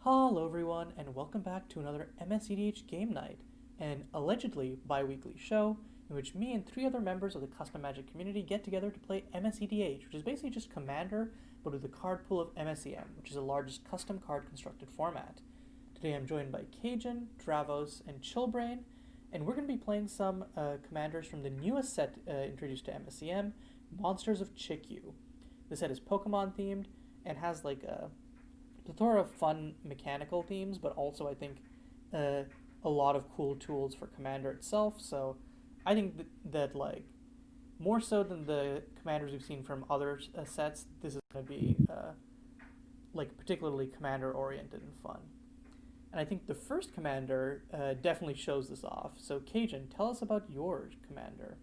Hello, everyone, and welcome back to another MSEDH Game Night, an allegedly bi weekly show in which me and three other members of the custom magic community get together to play MSEDH, which is basically just Commander, but with the card pool of MSEM, which is the largest custom card constructed format. Today I'm joined by Cajun, Dravos, and Chillbrain, and we're going to be playing some commanders from the newest set introduced to MSEM, Monsters of Chikyu. The set is Pokemon themed and has like a plethora of fun mechanical themes, but also I think a lot of cool tools for Commander itself. So I think that like more so than the commanders we've seen from other sets, this is going to be like particularly Commander oriented and fun. And I think the first Commander definitely shows this off. So Cajun, tell us about your Commander.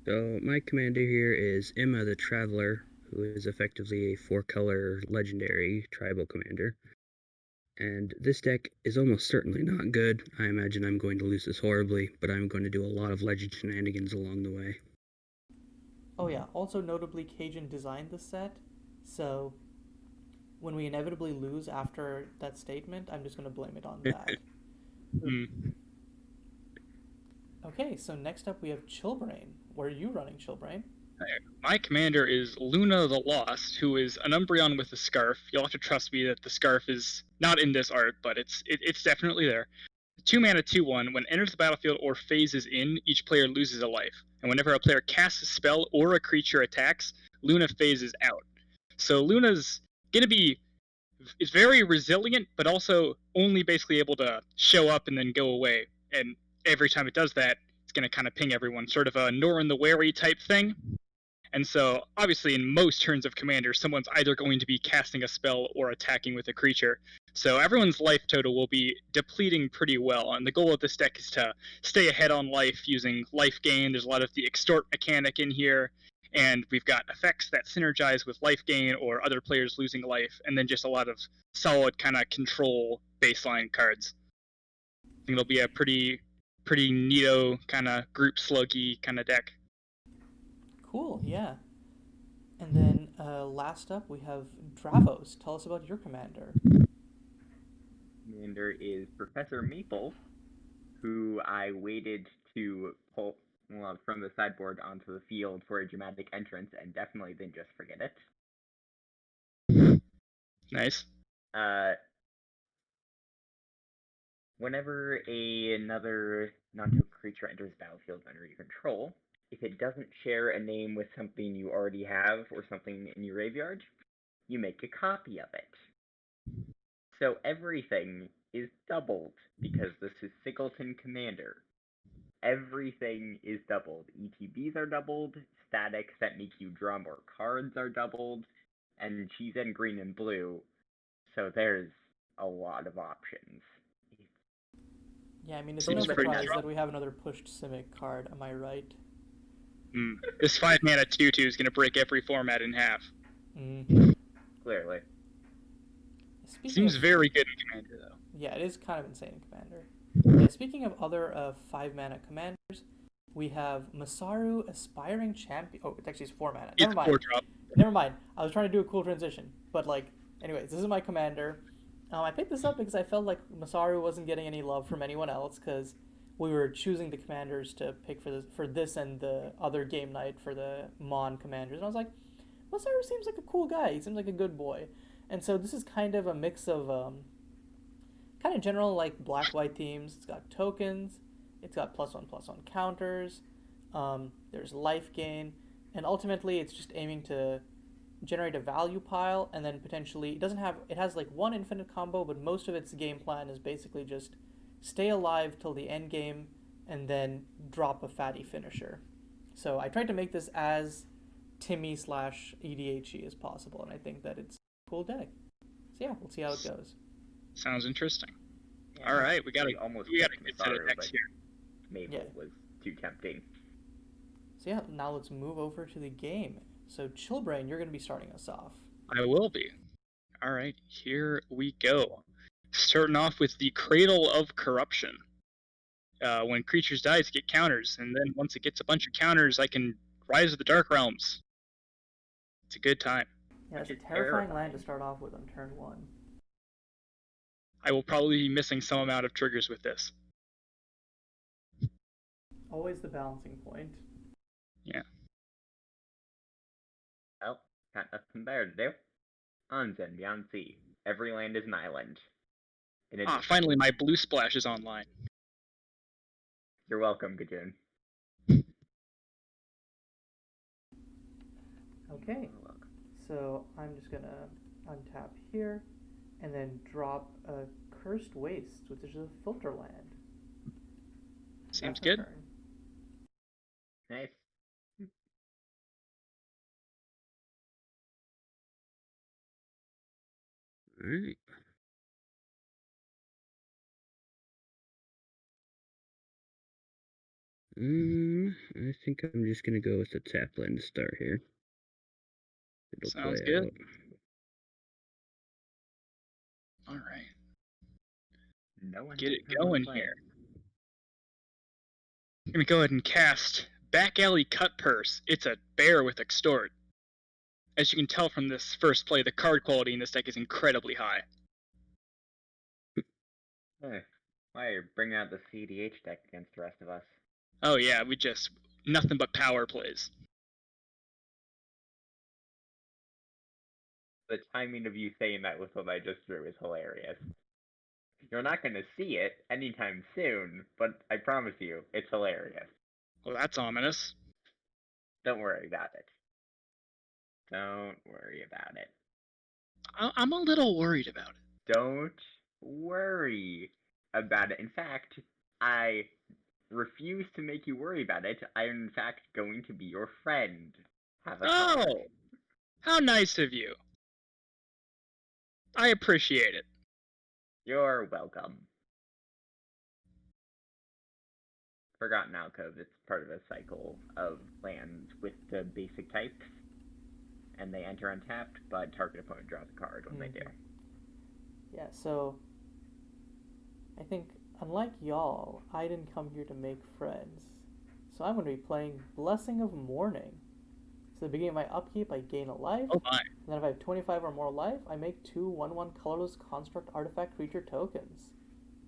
So my commander here is Emma the Traveler, who is effectively a four-color legendary tribal commander. And this deck is almost certainly not good. I imagine I'm going to lose this horribly, but I'm going to do a lot of legend shenanigans along the way. Oh yeah, also notably Cajun designed the set, so when we inevitably lose after that statement, I'm just going to blame it on that. Hmm. Okay, so next up we have Chillbrain. Where are you running, Chillbrain? My commander is Luna the Lost, who is an Umbreon with a scarf. You'll have to trust me that the scarf is not in this art, but it's definitely there. 2 mana 2/1. When enters the battlefield or phases in, each player loses a life. And whenever a player casts a spell or a creature attacks, Luna phases out. So Luna's gonna be is very resilient, but also only basically able to show up and then go away. And every time it does that, it's gonna kind of ping everyone, sort of a Norin the Wary type thing. And so, obviously, in most turns of Commander, someone's either going to be casting a spell or attacking with a creature. So everyone's life total will be depleting pretty well, and the goal of this deck is to stay ahead on life using life gain. There's a lot of the extort mechanic in here, and we've got effects that synergize with life gain or other players losing life, and then just a lot of solid kind of control baseline cards. I think it'll be a pretty neato kind of group sluggy kind of deck. Cool, yeah. And then last up we have Dravos. Tell us about your commander. Commander is Professor Maple, who I waited to pull from the sideboard onto the field for a dramatic entrance and definitely didn't just forget it. Nice. Whenever another non-token creature enters the battlefield under your control, if it doesn't share a name with something you already have or something in your graveyard, you make a copy of it. So everything is doubled because this is Singleton Commander. Everything is doubled. ETBs are doubled, statics that make you draw more cards are doubled, and she's in green and blue, so there's a lot of options. Yeah, I mean, it's no surprise that we have another pushed Simic card, am I right? This 5 mana 2/2 is going to break every format in half. Clearly. Seems very good in Commander, though. Yeah, it is kind of insane in Commander. Yeah, speaking of other 5 mana commanders, we have Masaru, Aspiring Champion. Oh, it actually is 4 mana. Never mind. Never mind. I was trying to do a cool transition. But, like, anyways, this is my commander. I picked this up because I felt like Masaru wasn't getting any love from anyone else because we were choosing the commanders to pick for this and the other game night for the Mon commanders. And I was like, Masaru seems like a cool guy. He seems like a good boy. And so this is kind of a mix of kind of general like black-white themes. It's got tokens. It's got +1/+1 counters. There's life gain. And ultimately, it's just aiming to generate a value pile and then potentially it has like one infinite combo, but most of its game plan is basically just stay alive till the end game and then drop a fatty finisher. So I tried to make this as Timmy / EDHE as possible, and I think that it's a cool deck. So yeah, we'll see how it goes. Sounds interesting. Yeah, all right, we got a good set of decks here. Maple was too tempting. So yeah, now let's move over to the game. So Chillbrain, you're going to be starting us off. I will be. All right, here we go. Starting off with the Cradle of Corruption. When creatures die, it get counters, and then once it gets a bunch of counters, I can Rise of the Dark Realms. It's a good time. Yeah, it's a terrifying land to start off with on turn 1. I will probably be missing some amount of triggers with this. Always the balancing point. Yeah. Well, got nothing better to do. Onsen, beyond sea. Every land is an island. Finally, my blue splash is online. You're welcome, cajun. Okay, so I'm just gonna untap here, and then drop a Cursed Waste, which is a filter land. Seems good. Turn. Nice. Alright. I think I'm just gonna go with the tap land to start here. It'll Sounds play good. out. All right. No one Get it going here. I'm gonna go ahead and cast Back Alley Cut Purse. It's a bear with Extort. As you can tell from this first play, the card quality in this deck is incredibly high. Why are you bringing out the CDH deck against the rest of us? Oh yeah, we just nothing but power plays. The timing of you saying that with what I just drew is hilarious. You're not going to see it anytime soon, but I promise you, it's hilarious. Well, that's ominous. Don't worry about it. Don't worry about it. I'm a little worried about it. Don't worry about it. In fact, I refuse to make you worry about it. I'm in fact going to be your friend. Have a card. Oh, how nice of you. I appreciate it. You're welcome. Forgotten Alcove, it's part of a cycle of lands with the basic types, and they enter untapped, but target opponent draws a card when they do. Yeah, so I think, unlike y'all, I didn't come here to make friends. So I'm going to be playing Blessing of Mourning. So at the beginning of my upkeep, I gain a life. Oh my. And then if I have 25 or more life, I make 2 1/1 colorless construct artifact creature tokens.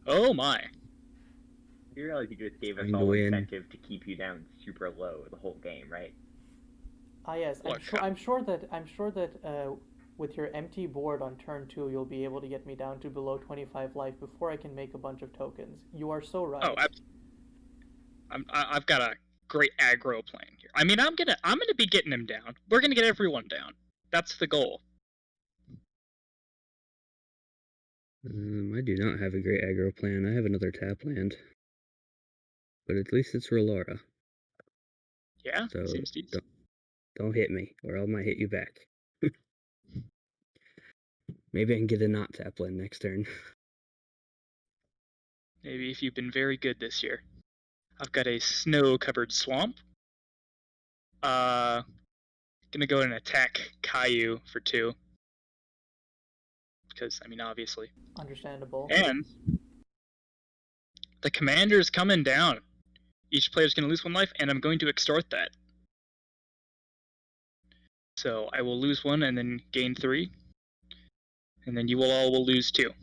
Oh my. You realize you just gave us all incentive to keep you down super low the whole game, right? Ah yes, I'm sure that with your empty board on turn 2, you'll be able to get me down to below 25 life before I can make a bunch of tokens. You are so right. Oh, I've got a great aggro plan here. I mean, I'm gonna be getting him down. We're gonna get everyone down. That's the goal. I do not have a great aggro plan. I have another tap land. But at least it's Rolara. Yeah, so seems decent. Don't hit me, or I might hit you back. Maybe I can get a not tap land next turn. Maybe if you've been very good this year. I've got a snow-covered swamp. Gonna go and attack Caillou for 2. Because, I mean, obviously. Understandable. And the commander's coming down. Each player's gonna lose 1 life, and I'm going to extort that. So I will lose 1 and then gain 3. And then you all will lose 2.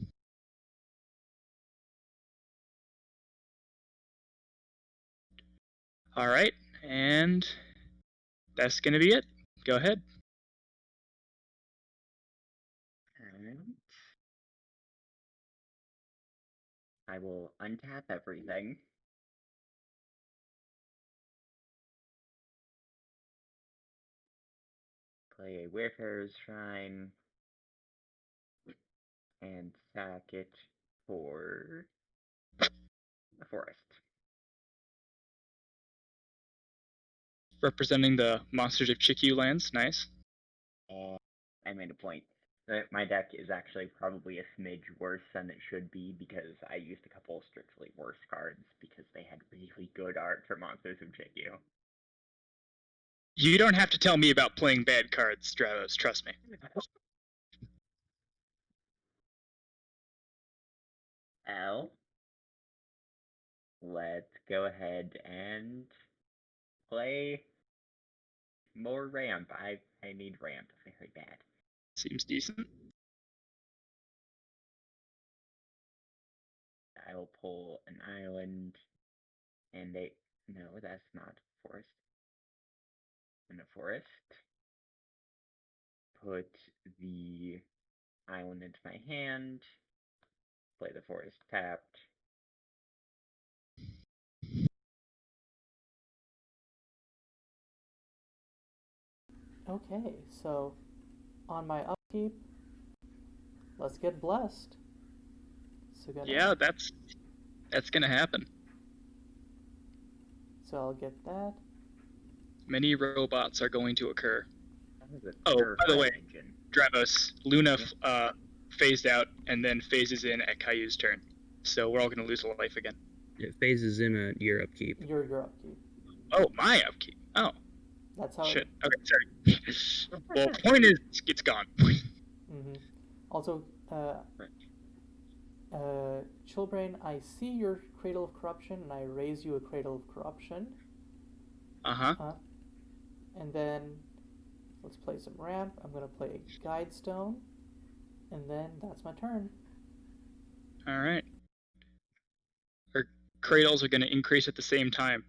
Alright, and that's gonna be it. Go ahead. I will untap everything. Play a Wayfarer's Shrine. And sack it for a forest. Representing the Monsters of Chikyu lands. Nice. I made a point. My deck is actually probably a smidge worse than it should be because I used a couple of strictly worse cards because they had really good art for Monsters of Chikyu. You don't have to tell me about playing bad cards, Dravos. Trust me. L. Let's go ahead and play more ramp. I need ramp very bad. Seems decent. they'll pull an island, and no, that's not forest. In a forest, put the island into my hand, play the forest tapped. Okay, so on my upkeep, let's get blessed. So Yeah, that's gonna happen. So I'll get that. Many robots are going to occur. Oh, by the way, engine. Dravos, Luna phased out and then phases in at Caillou's turn. So we're all going to lose a life again. It phases in at your upkeep. Your upkeep. Oh, my upkeep. Oh. That's how. Shit. Okay, sorry. Well, point is, it's gone. Mm-hmm. Also, Chillbrain, I see your Cradle of Corruption, and I raise you a Cradle of Corruption. And then let's play some ramp. I'm gonna play a Guide Stone, and then that's my turn. All right. Our cradles are going to increase at the same time.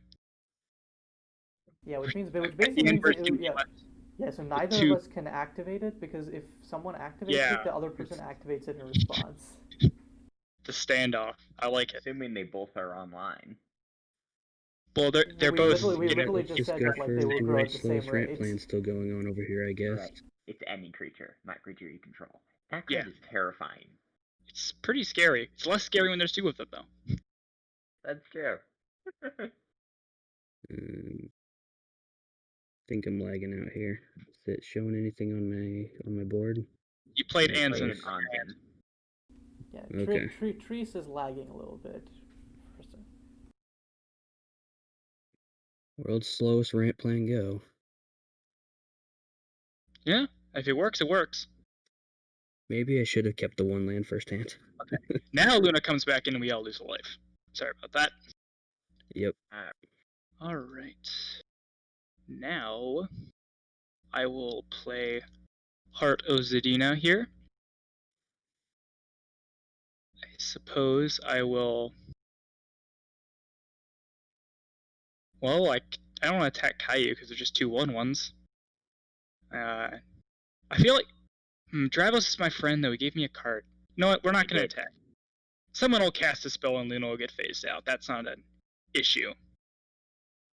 Yeah, which basically means that yeah. So neither of us can activate it, because if someone activates it, the other person activates it in response. The standoff. I like it. Assuming they both are online. Well, they're both. We literally just said that they will grow at the same rate. Plan still going on over here, I guess. Right. It's any creature, not creature you control. That card is terrifying. It's pretty scary. It's less scary when there's two of them, though. That's true. Think I'm lagging out here. Is it showing anything on my board? You played Anson. Yeah, okay. Treese is lagging a little bit. World's slowest ramp plan go. Yeah, if it works, it works. Maybe I should have kept the one land first hand. Okay. Now Luna comes back in and we all lose a life. Sorry about that. Yep. Alright. Now, I will play Heart of Zadina here. I suppose I will... Well, I don't want to attack Caillou because they're just 2/1/1s. I feel like... Dravos is my friend, though. He gave me a card. You know what? We're not going to attack. Someone will cast a spell and Luna will get phased out. That's not an issue.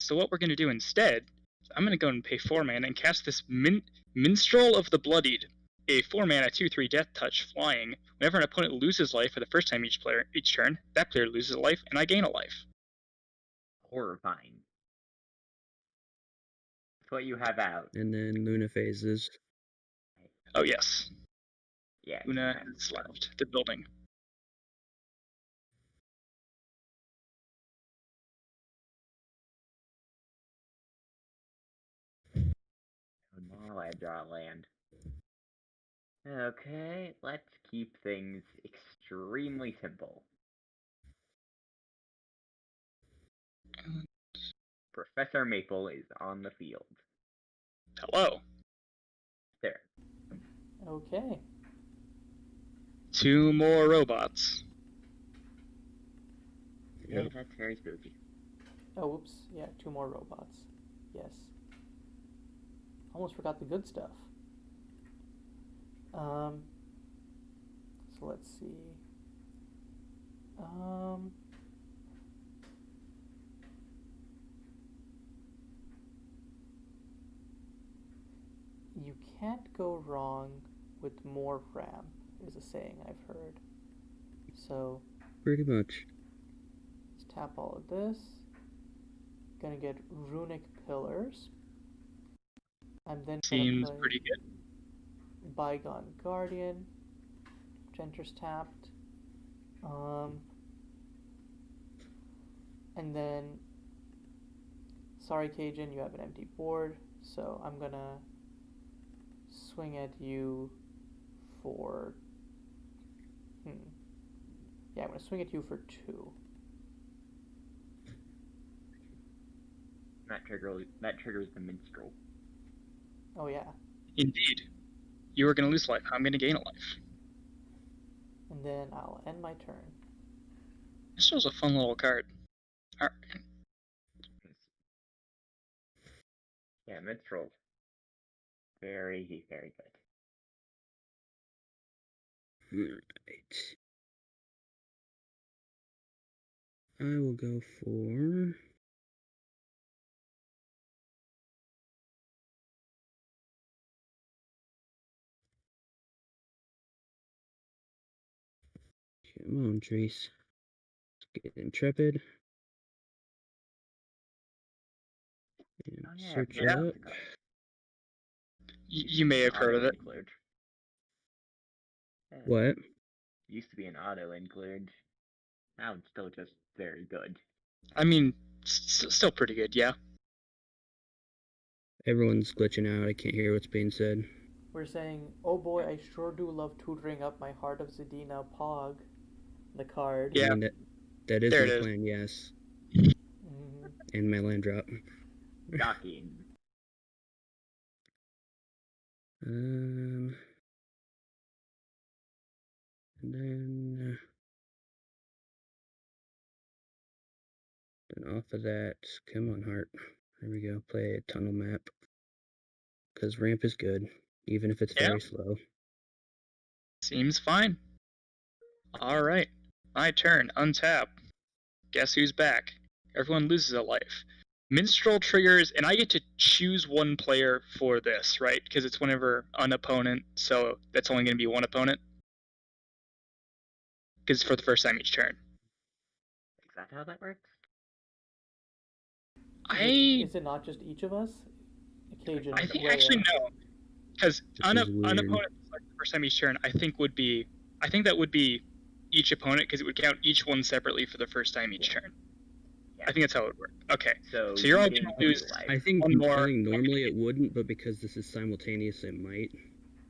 So what we're going to do instead, I'm going to go and pay 4 mana and cast this Minstrel of the Bloodied, a 4 mana 2/3 death touch flying. Whenever an opponent loses life for the first time each turn, that player loses a life and I gain a life. Horrifying. That's what you have out. And then Luna phases. Oh yes. Yeah. Luna has left the building. Tomorrow I draw land. Okay, let's keep things extremely simple. Professor Maple is on the field. Hello. There. Okay. 2 more robots. Yeah, that's very spooky. Oh, oops. Yeah, 2 more robots. Yes. Almost forgot the good stuff. So let's see. You can't go wrong with more ramp, is a saying I've heard. So pretty much. Let's tap all of this. Gonna get runic pillars. I'm then Seems pretty good. Bygone Guardian, which enters tapped. And then, sorry Cajun, you have an empty board, so I'm gonna swing at you for... Yeah, I'm gonna swing at you for 2. That triggers the minstrel. Oh yeah. Indeed. You are going to lose life. I'm going to gain a life. And then I'll end my turn. This was a fun little card. All right. Yeah, Minstrel. Very, very good. Alright. I will go for... Come on, Trace. Let's get Intrepid. And search it up. You may have heard of it. Include. Yeah. What? Used to be an auto include. Now it's still just very good. I mean, still pretty good, yeah. Everyone's glitching out. I can't hear what's being said. We're saying, oh boy, I sure do love tutoring up my Heart of Zedina Pog, the card. Yeah. I mean, that is There my it is. plan, yes. Mm-hmm. And my land drop. Docking. And then off of that, come on, Heart. There we go. Play a tunnel map. Because ramp is good, even if it's very slow. Seems fine. All right, my turn. Untap. Guess who's back? Everyone loses a life. Minstrel triggers, and I get to choose one player for this, right? Because it's whenever an opponent, so that's only going to be one opponent. Because it's for the first time each turn. Is that how that works? Is it not just each of us? Cajun. I think actually no, because an opponent like the first time each turn, I think that would be each opponent because it would count each one separately for the first time each turn. Yeah. I think that's how it would work. Okay, so you're all gonna lose. I think normally it wouldn't, but because this is simultaneous, it might.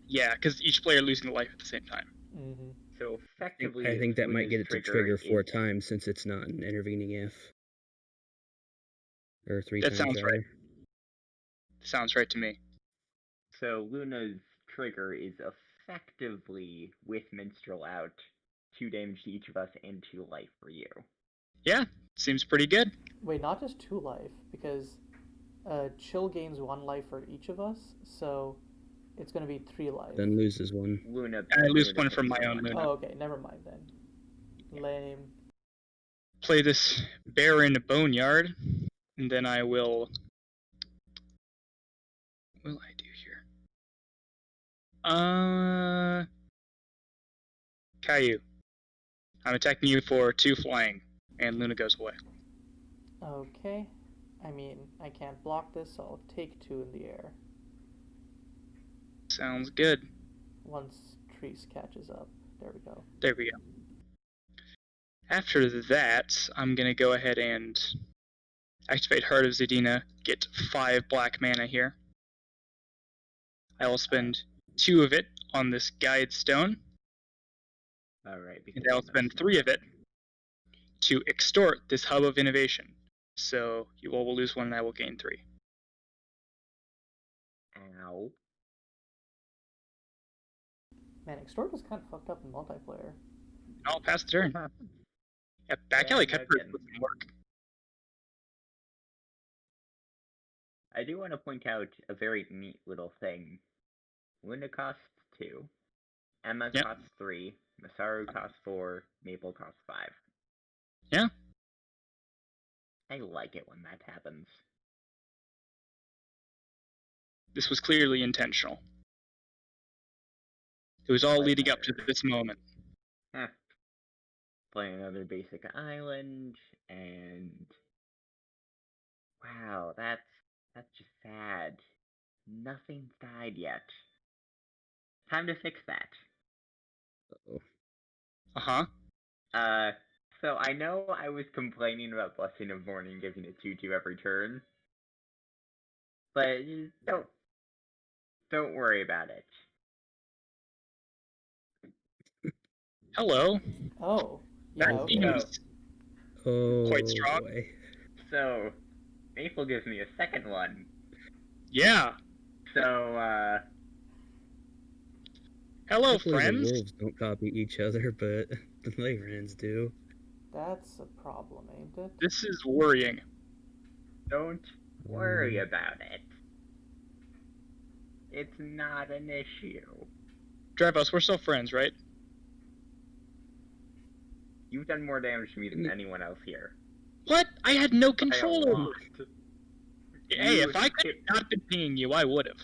Yeah, because each player losing a life at the same time. Mm-hmm. So effectively, I think that might get it to trigger 4 times since it's not an intervening if. Or 3 times. That sounds right. Sounds right to me. So Luna's trigger is effectively, with Minstrel out, 2 damage to each of us and 2 life for you. Yeah, seems pretty good. Wait, not just 2 life, because Chill gains 1 life for each of us, so it's going to be 3 life. Then loses 1. I lose 1 from my own Luna. Oh, okay, never mind then. Lame. Play this Barren Boneyard, and then I will... What will I do here? Caillou. I'm attacking you for 2 flying, and Luna goes away. Okay. I mean, I can't block this, so I'll take 2 in the air. Sounds good. Once Treese catches up. There we go. There we go. After that, I'm going to go ahead and activate Heart of Zedina, get 5 black mana here. I will spend 2 of it on this Guide Stone. Alright. And I'll spend 3 of it to extort this Hub of Innovation. So you all will lose 1 and I will gain 3. Ow. Man, extort is kind of fucked up in multiplayer. I'll pass the turn. Yeah, back alley cut doesn't work. I do want to point out a very neat little thing. Luna costs 2. Emma costs 3. Masaru costs 4. Maple costs 5. Yeah. I like it when that happens. This was clearly intentional. It was all leading up to this moment. Play another basic island, and wow, that's just sad. Nothing's died yet. Time to fix that. So I know I was complaining about Blessing of Morning giving it 2/2 every turn, but don't worry about it. Hello. Oh. Yeah, okay. Quite strong. Boy. So, Maple gives me a second one. Yeah. So, hello, Hopefully friends. The wolves don't copy each other, but the Layrans do. That's a problem, ain't it? This is worrying. Don't worry about it. It's not an issue. Dravos, we're still friends, right? You've done more damage to me than anyone else here. What? I had no control over it. Hey, You if I could have not been pinging you, I would have.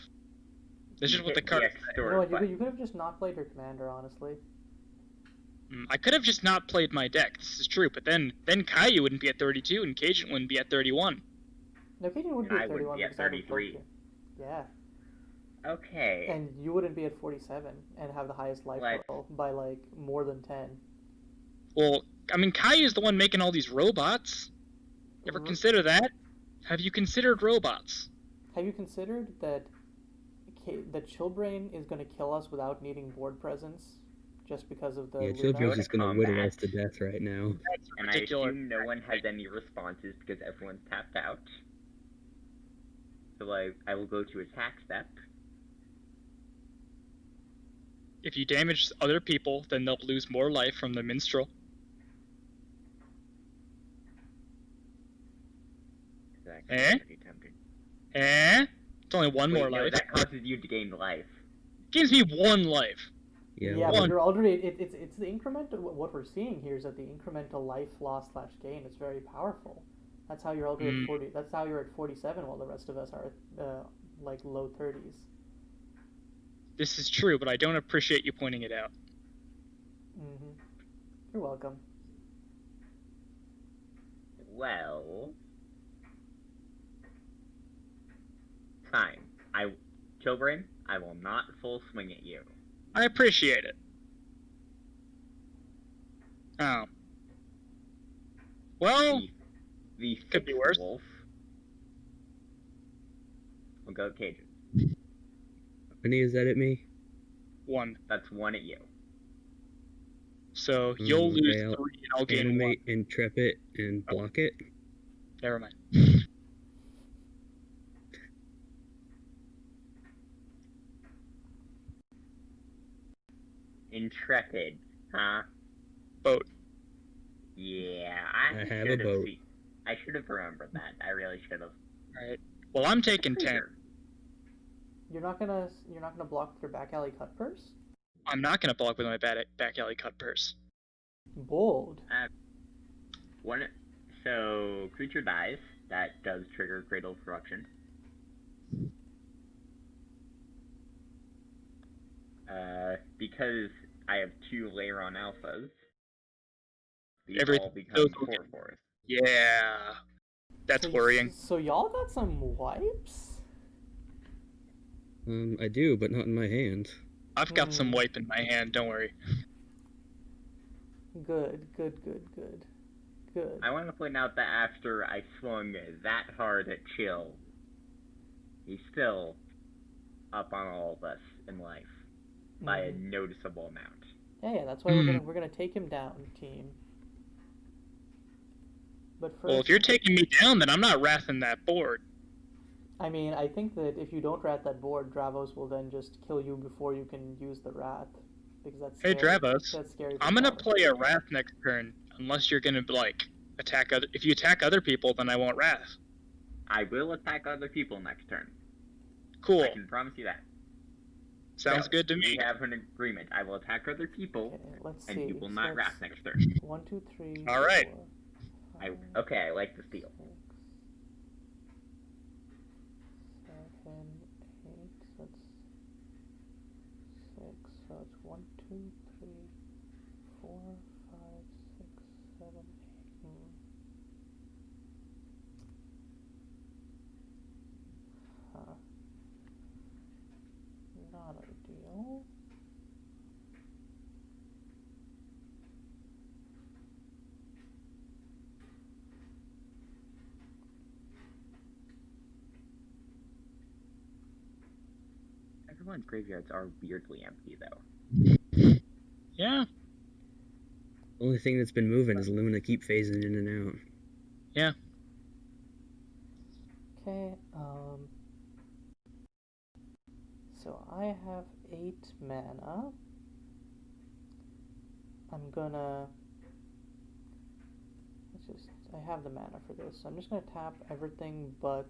This is what the card said. You know what, you could have just not played your commander, honestly. I could have just not played my deck, this is true, but then Caillou wouldn't be at 32 and Cajun wouldn't be at 31. No, Cajun would be at 31 because I haven't played you. Yeah. Okay. And you wouldn't be at 47 and have the highest life roll by, like, more than 10. Well, I mean, Caillou's the one making all these robots. Ever consider that? Have you considered robots? Have you considered that Chillbrain is going to kill us without needing board presence? Just because of the Chillbrain's just going to whittle us to death right now. That's and ridiculous. I assume no one has any responses because everyone's tapped out. So I will go to attack step. If you damage other people, then they'll lose more life from the minstrel. It's only one more life. That causes you to gain life. Gives me 1 life. Yeah, but you're already it's the increment of what we're seeing here is that the incremental life loss / gain is very powerful. That's how you're already at 40. That's how you're at 47, while the rest of us are at like low 30s. This is true, but I don't appreciate you pointing it out. You're welcome. Well, fine. Chillbrain, I will not full swing at you. I appreciate it. Oh. Well, the could be worse. Wolf. We'll go Cajun. How many is that at me? 1. That's 1 at you. So you'll lose 3 and I'll gain 1. Animate, Intrepid, and block it? Never mind. Intrepid, huh? Boat. Yeah, I have a boat. I should have remembered that. I really should have. Alright. Well, I'm taking 10. You're not gonna block with your back alley cut purse? I'm not gonna block with my back alley cut purse. Bold. So creature dies. That does trigger Cradle Corruption. Because I have 2 layer on alphas, these all become 4/4. Yeah. That's worrying. So y'all got some wipes? I do, but not in my hand. I've got some wipe in my hand, don't worry. Good. I want to point out that after I swung that hard at Chill, he's still up on all of us in life by a noticeable amount. Yeah, that's why we're gonna take him down, team. But first, well, if you're taking me down, then I'm not wrathing that board. I mean, I think that if you don't wrath that board, Dravos will then just kill you before you can use the wrath. Because that's scary. Hey, Dravos, that's scary. I'm gonna play a wrath next turn, unless you're gonna, attack other... If you attack other people, then I won't wrath. I will attack other people next turn. Cool. I can promise you that. Sounds good to me. We have an agreement. I will attack other people, and you will not wrath next turn. 1, 2, 3. All right. 4, 5, okay, I like this deal. 6, 7, 8. So that's 6. So it's 1, 2, 3, 4, 5, 6, 7, 8. Not ideal. Everyone's graveyards are weirdly empty, though. Yeah. The only thing that's been moving is Luna keep phasing in and out. Yeah. Okay, so I have 8 mana. I'm gonna I have the mana for this. So I'm just gonna tap everything but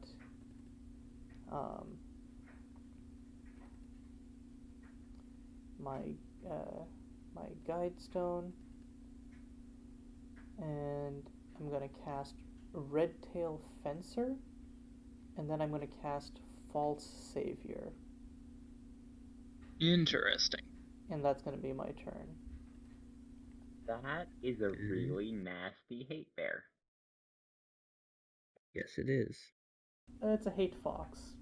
my my guide stone, and I'm gonna cast Redtail Fencer, and then I'm gonna cast False Savior. Interesting. And that's gonna be my turn. That is a really nasty hate bear. Yes, it is. It's a hate fox.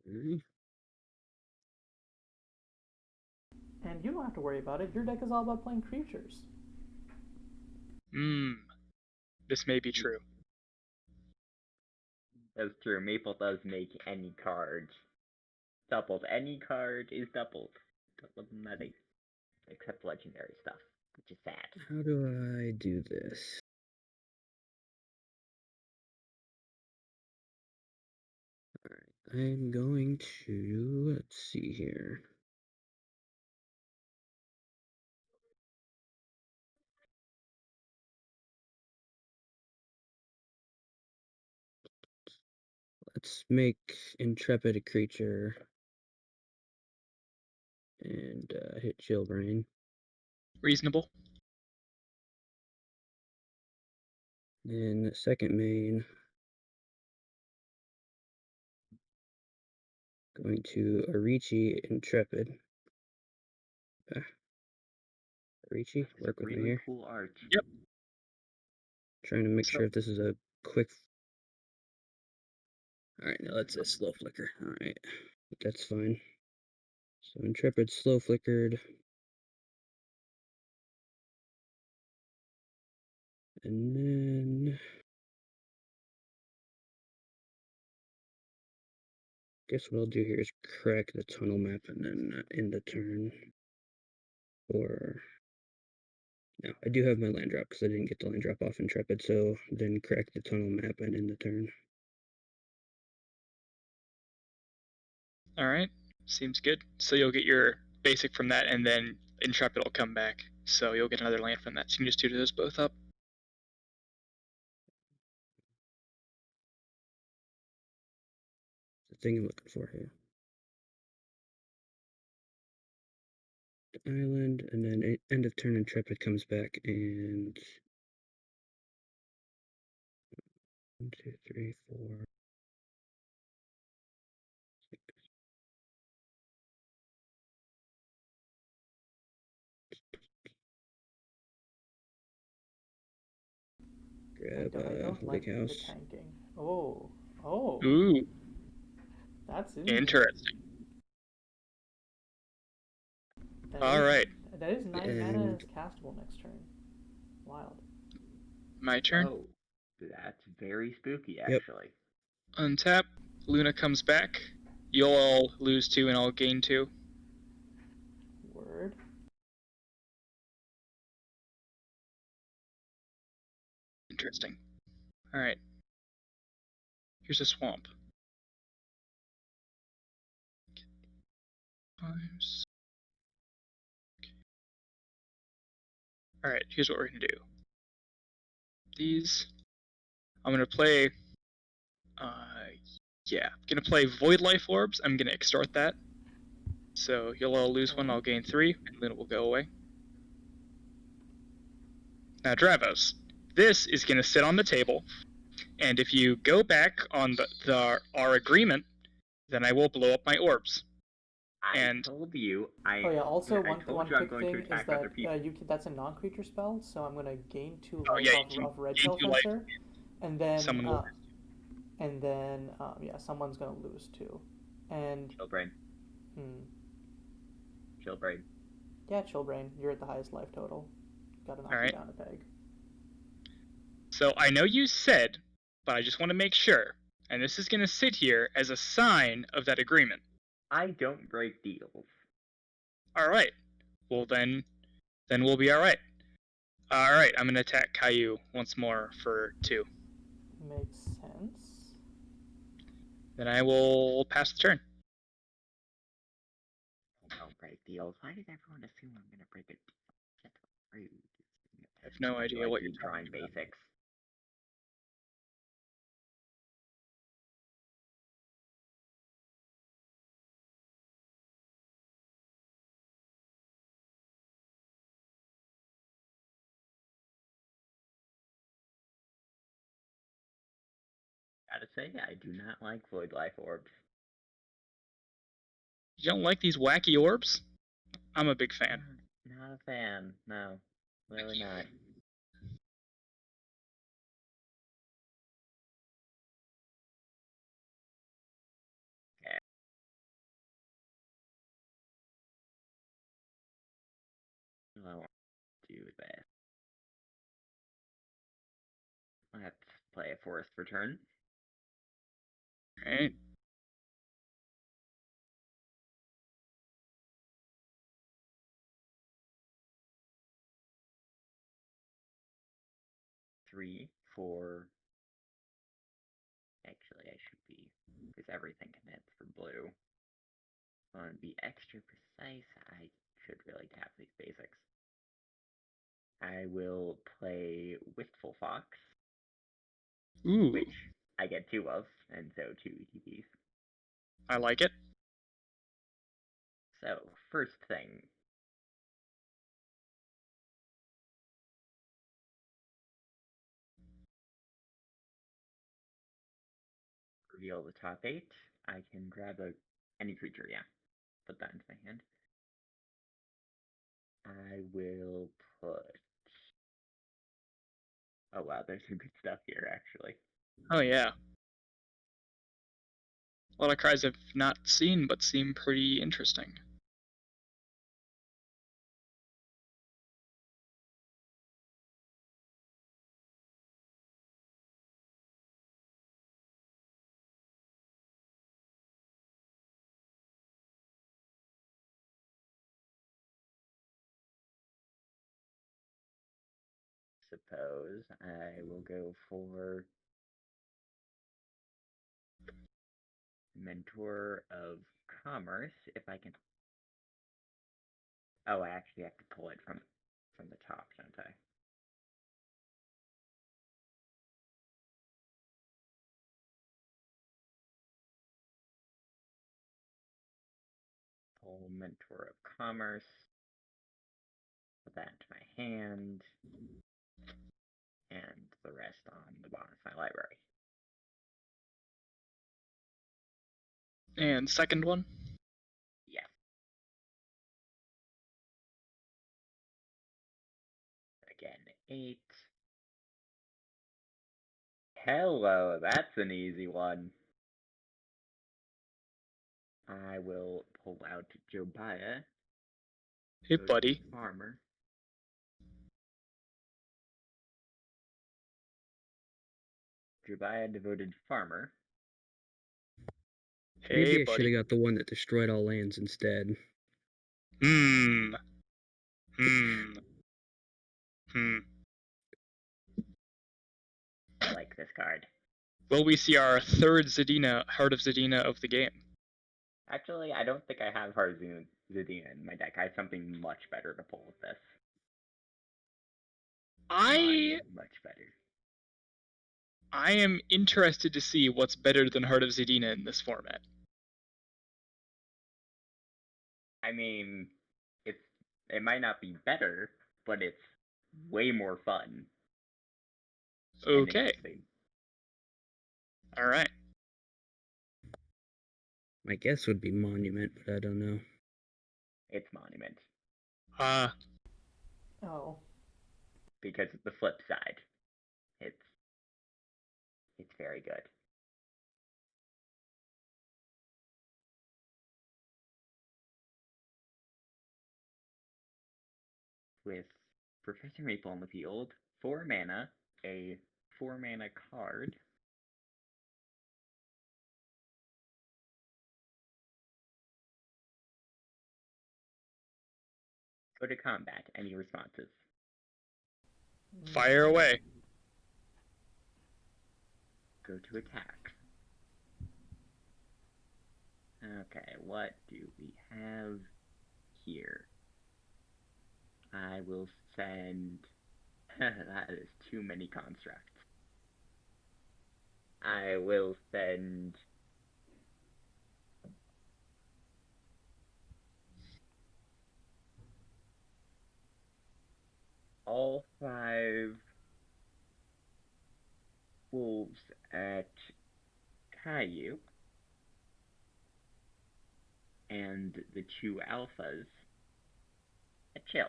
Okay. And you don't have to worry about it. Your deck is all about playing creatures. This may be true. That's true. Maple does make any card doubled. Any card is doubled. Nothing except legendary stuff, which is sad. How do I do this? Alright, I'm going to, let's see here. Let's make Intrepid a creature and hit Chillbrain. Reasonable. Then the second main, going to Arichi Intrepid. Arichi, work with me Really here. cool art. Yep. Trying to make sure if this is a quick. Alright, now that's a slow flicker. Alright, that's fine. So Intrepid slow flickered. And then guess what I'll do here is crack the tunnel map and then end the turn. Or no, I do have my land drop because I didn't get the land drop off Intrepid, so then crack the tunnel map and end the turn. Alright, seems good. So you'll get your basic from that, and then Intrepid will come back. So you'll get another land from that. So you can just tutor those both up. The thing I'm looking for here. Island, and then end of turn Intrepid comes back and 1, 2, 3, 4, 6. Grab I don't like Big the House. tanking. Oh. Ooh. That's interesting. Alright. That is 9 mana and it's castable next turn. Wild. My turn. Oh, that's very spooky, actually. Untap. Luna comes back. You'll all lose 2 and I'll gain 2. Word. Interesting. Alright. Here's a swamp. 5. Alright, here's what we're gonna do. These. I'm gonna play. I'm gonna play Void Life Orbs. I'm gonna extort that. So you'll all lose 1, I'll gain 3, and Luna will go away. Now, Dravos, this is gonna sit on the table, and if you go back on our agreement, then I will blow up my orbs. I told you. Also, one quick thing is that that's a non-creature spell, so I'm gonna gain 2 life off Redtail Fencer, and then someone someone's gonna lose 2, and Chillbrain. Chillbrain. Yeah, Chillbrain. You're at the highest life total. Gotta knock you down a peg. So I know you said, but I just want to make sure, and this is gonna sit here as a sign of that agreement. I don't break deals. Alright. Well then we'll be alright. Alright, I'm gonna attack Caillou once more for 2. Makes sense. Then I will pass the turn. I don't break deals. Why did everyone assume I'm gonna break a deal? I have no idea what you're drawing talking about. basics. Gotta say, I do not like Void Life Orbs. You don't like these wacky orbs? I'm a big fan. Not a fan, no. Really not. Okay. I want to do this. Let's play a forest for turn. Right. Three, four. Actually, I should be, because everything commits for blue. I want to be extra precise. I should really tap these basics. I will play Wistful Fox. Ooh. Which I get 2 of, and so 2 ETBs. I like it. So, first thing. Reveal the top 8. I can grab any creature, yeah. Put that into my hand. I will put... Oh wow, there's some good stuff here, actually. Oh yeah. A lot of cards I've not seen, but seem pretty interesting. Suppose I will go for Mentor of Commerce, if I can... Oh, I actually have to pull it from the top, don't I? Pull Mentor of Commerce. Put that into my hand. And the rest on the bottom of my library. And second one? Yes. Again, 8. Hello, that's an easy one. I will pull out Jobaya. Hey, buddy. Farmer. Jobaya, Devoted Farmer. Hey, Maybe I buddy. should have got the one that destroyed all lands instead. Hmm. I like this card. Will we see our third Zadina, Heart of Zadina of the game? Actually, I don't think I have Heart of Zadina in my deck. I have something much better to pull with this. Much better. I am interested to see what's better than Heart of Zadina in this format. I mean, it might not be better, but it's way more fun. Okay. All right. My guess would be Monument, but I don't know. It's Monument. Oh. Because of the flip side. It's very good. With Professor Maple on the field, 4 mana, a 4 mana card. Go to combat. Any responses? Fire away. Go to attack. Okay, what do we have here? I will send That is too many constructs. I will send all 5 wolves at Caillou and the 2 alphas at Chill.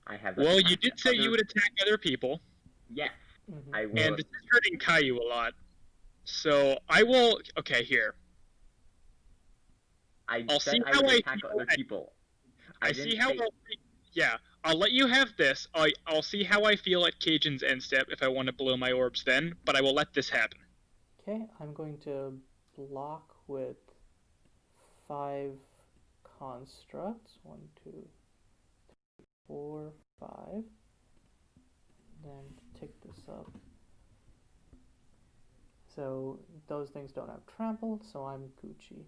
I have. Well, you did say you would attack other people. Yes, Mm-hmm. I will. And this is hurting Caillou a lot. So I will. Okay, here. I'll see how I attack other people. I see how. Yeah, I'll let you have this. I'll see how I feel at Cajun's end step if I want to blow my orbs then, but I will let this happen. Okay, I'm going to block with 5 constructs. 1, 2, 3, 4, 5. Then tick this up. So those things don't have trample, so I'm Gucci.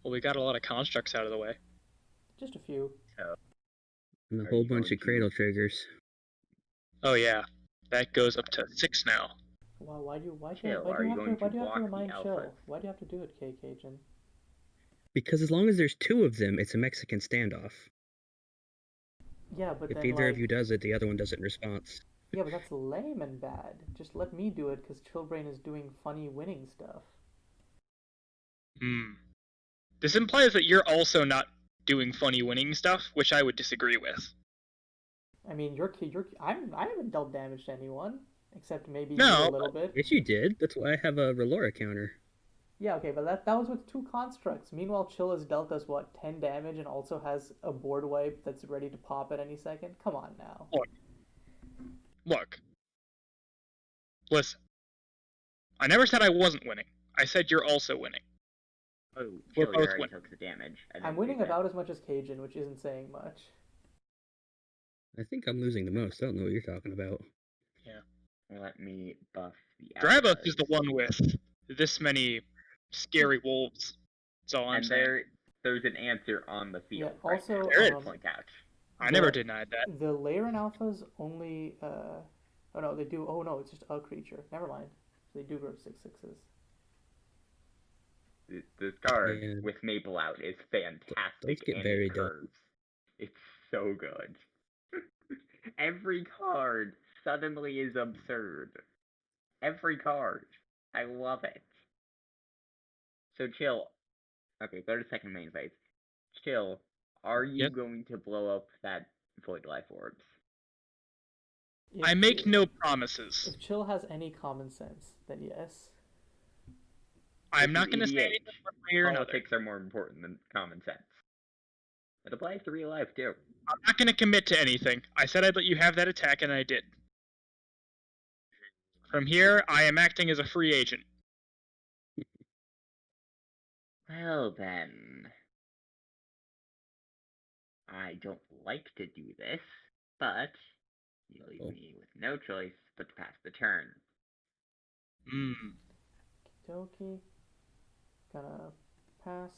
Well, we got a lot of constructs out of the way. Just a few. And a whole bunch of cradle triggers. Oh yeah, that goes up to 6 now. Wow, why do you have to remind Chill? Why do you have to do it, Cajun? Because as long as there's 2 of them, it's a Mexican standoff. Yeah, but if then, either of you does it, the other one does it in response. Yeah, but that's lame and bad. Just let me do it, because Chillbrain is doing funny winning stuff. This implies that you're also not doing funny winning stuff, which I would disagree with. I mean, I haven't dealt damage to anyone, except maybe you a little bit. Yes, you did. That's why I have a Relora counter. Yeah, okay, but that was with 2 constructs. Meanwhile, Chill has dealt us, 10 damage and also has a board wipe that's ready to pop at any second? Come on now. Look. Listen. I never said I wasn't winning. I said you're also winning. Oh, Chill, you already took the damage. I'm winning about as much as Cajun, which isn't saying much. I think I'm losing the most. I don't know what you're talking about. Yeah. Let me buff the Dravos is the one with this many scary wolves. That's all I'm saying. There's an answer on the field. Yeah, also, right now. Point out. I never denied that. The Layerin alphas only, oh no, they do, oh no, it's just a creature. Never mind. They do grow 6/6s. This card with Maple out is fantastic and it curves. It's so good. Every card suddenly is absurd. Every card. I love it. So Chill. Okay, go to second main phase. Chill, are you going to blow up that Void Life Orbs? I make no promises. If Chill has any common sense, then yes. I'm not going to say anything one way or another. Politics are more important than common sense. It applies to real life, too. I'm not going to commit to anything. I said I'd let you have that attack, and I did. From here, I am acting as a free agent. Well, then. I don't like to do this, but you leave me with no choice but to pass the turn. Okie. Gonna pass,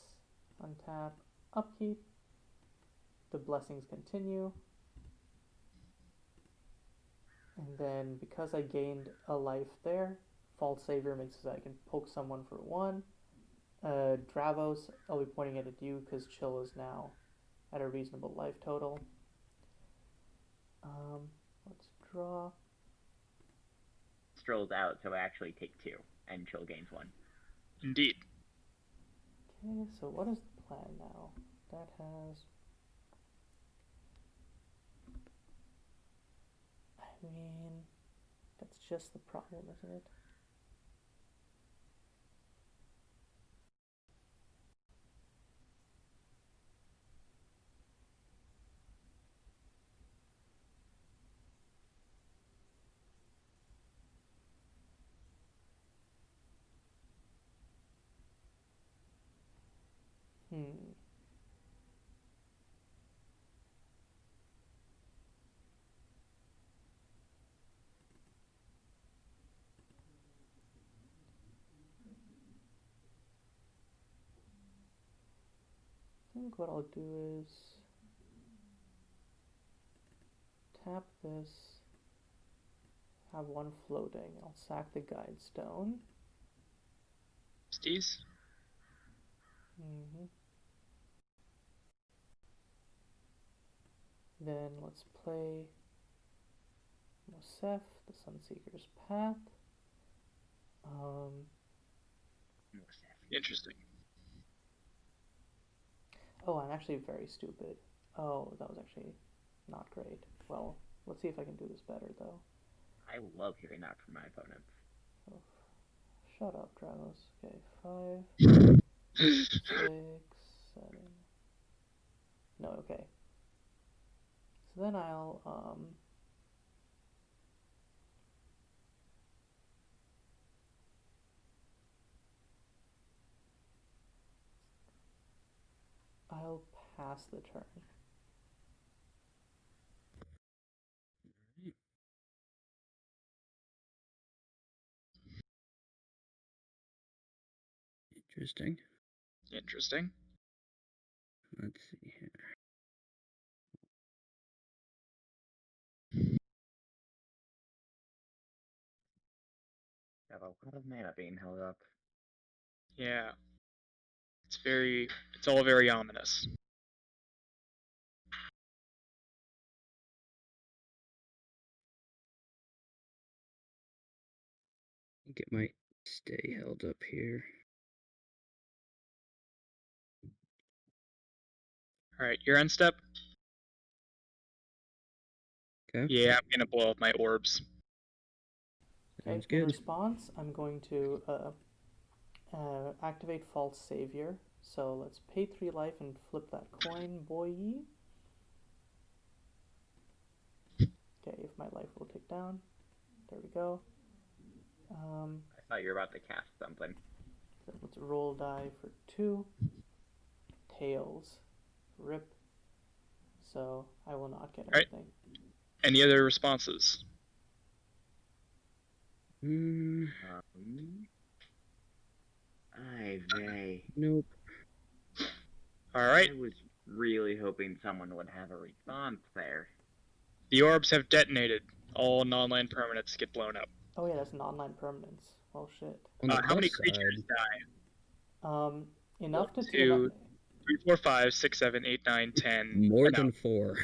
untap, upkeep. The blessings continue. And then, because I gained a life there, False Savior makes it so I can poke someone for 1. Dravos, I'll be pointing it at you because Chill is now at a reasonable life total. Let's draw. Strolls out, so I actually take 2, and Chill gains 1. Indeed. Okay, so what is the plan now? That has... I mean, that's just the problem, isn't it? think what I'll do is tap this, have one floating. I'll sack the guide stone. Steez. Then let's play Mosef, the Sunseeker's Path. Interesting. Oh, I'm actually very stupid. Oh, that was actually not great. Well, let's see if I can do this better, though. I love hearing that from my opponents. Oh, shut up, Dravos. Okay, 5, 6, 7. No, okay. So then I'll pass the turn. Interesting. Interesting. Let's see here. Got a lot of mana being held up. Yeah. It's all very ominous. I think it might stay held up here. Alright, your end step? Okay. Yeah, I'm gonna blow up my orbs. Sounds In good. response, I'm going to activate False Savior. So let's pay 3 life and flip that coin, boy. Okay, if my life will tick down. There we go. I thought you were about to cast something. Then let's roll die for 2. Tails. Rip. So I will not get anything. Any other responses? Nope. Alright. I was really hoping someone would have a response there. The orbs have detonated. All non-land permanents get blown up. Oh yeah, that's non-land permanence. Oh shit. How many creatures die? Enough to 2, 3, 4, 5, 6, 7, 8, 9, 10. More than 4.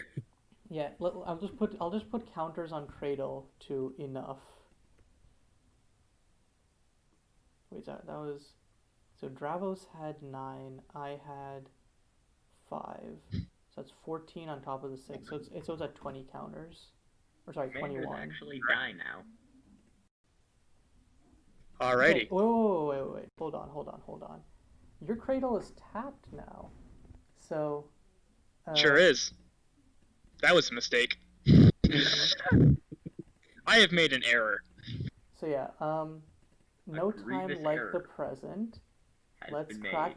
Yeah, I'll just put counters on Cradle to enough. Wait, that was so Dravos had 9, I had 5. So that's 14 on top of the 6. So it's at 20 counters. Or sorry, Commanders 21. actually die now. Alrighty. Okay, wait. Hold on. Your Cradle is tapped now. So Sure is. That was a mistake. I have made an error. So yeah, no time like the present. Let's crack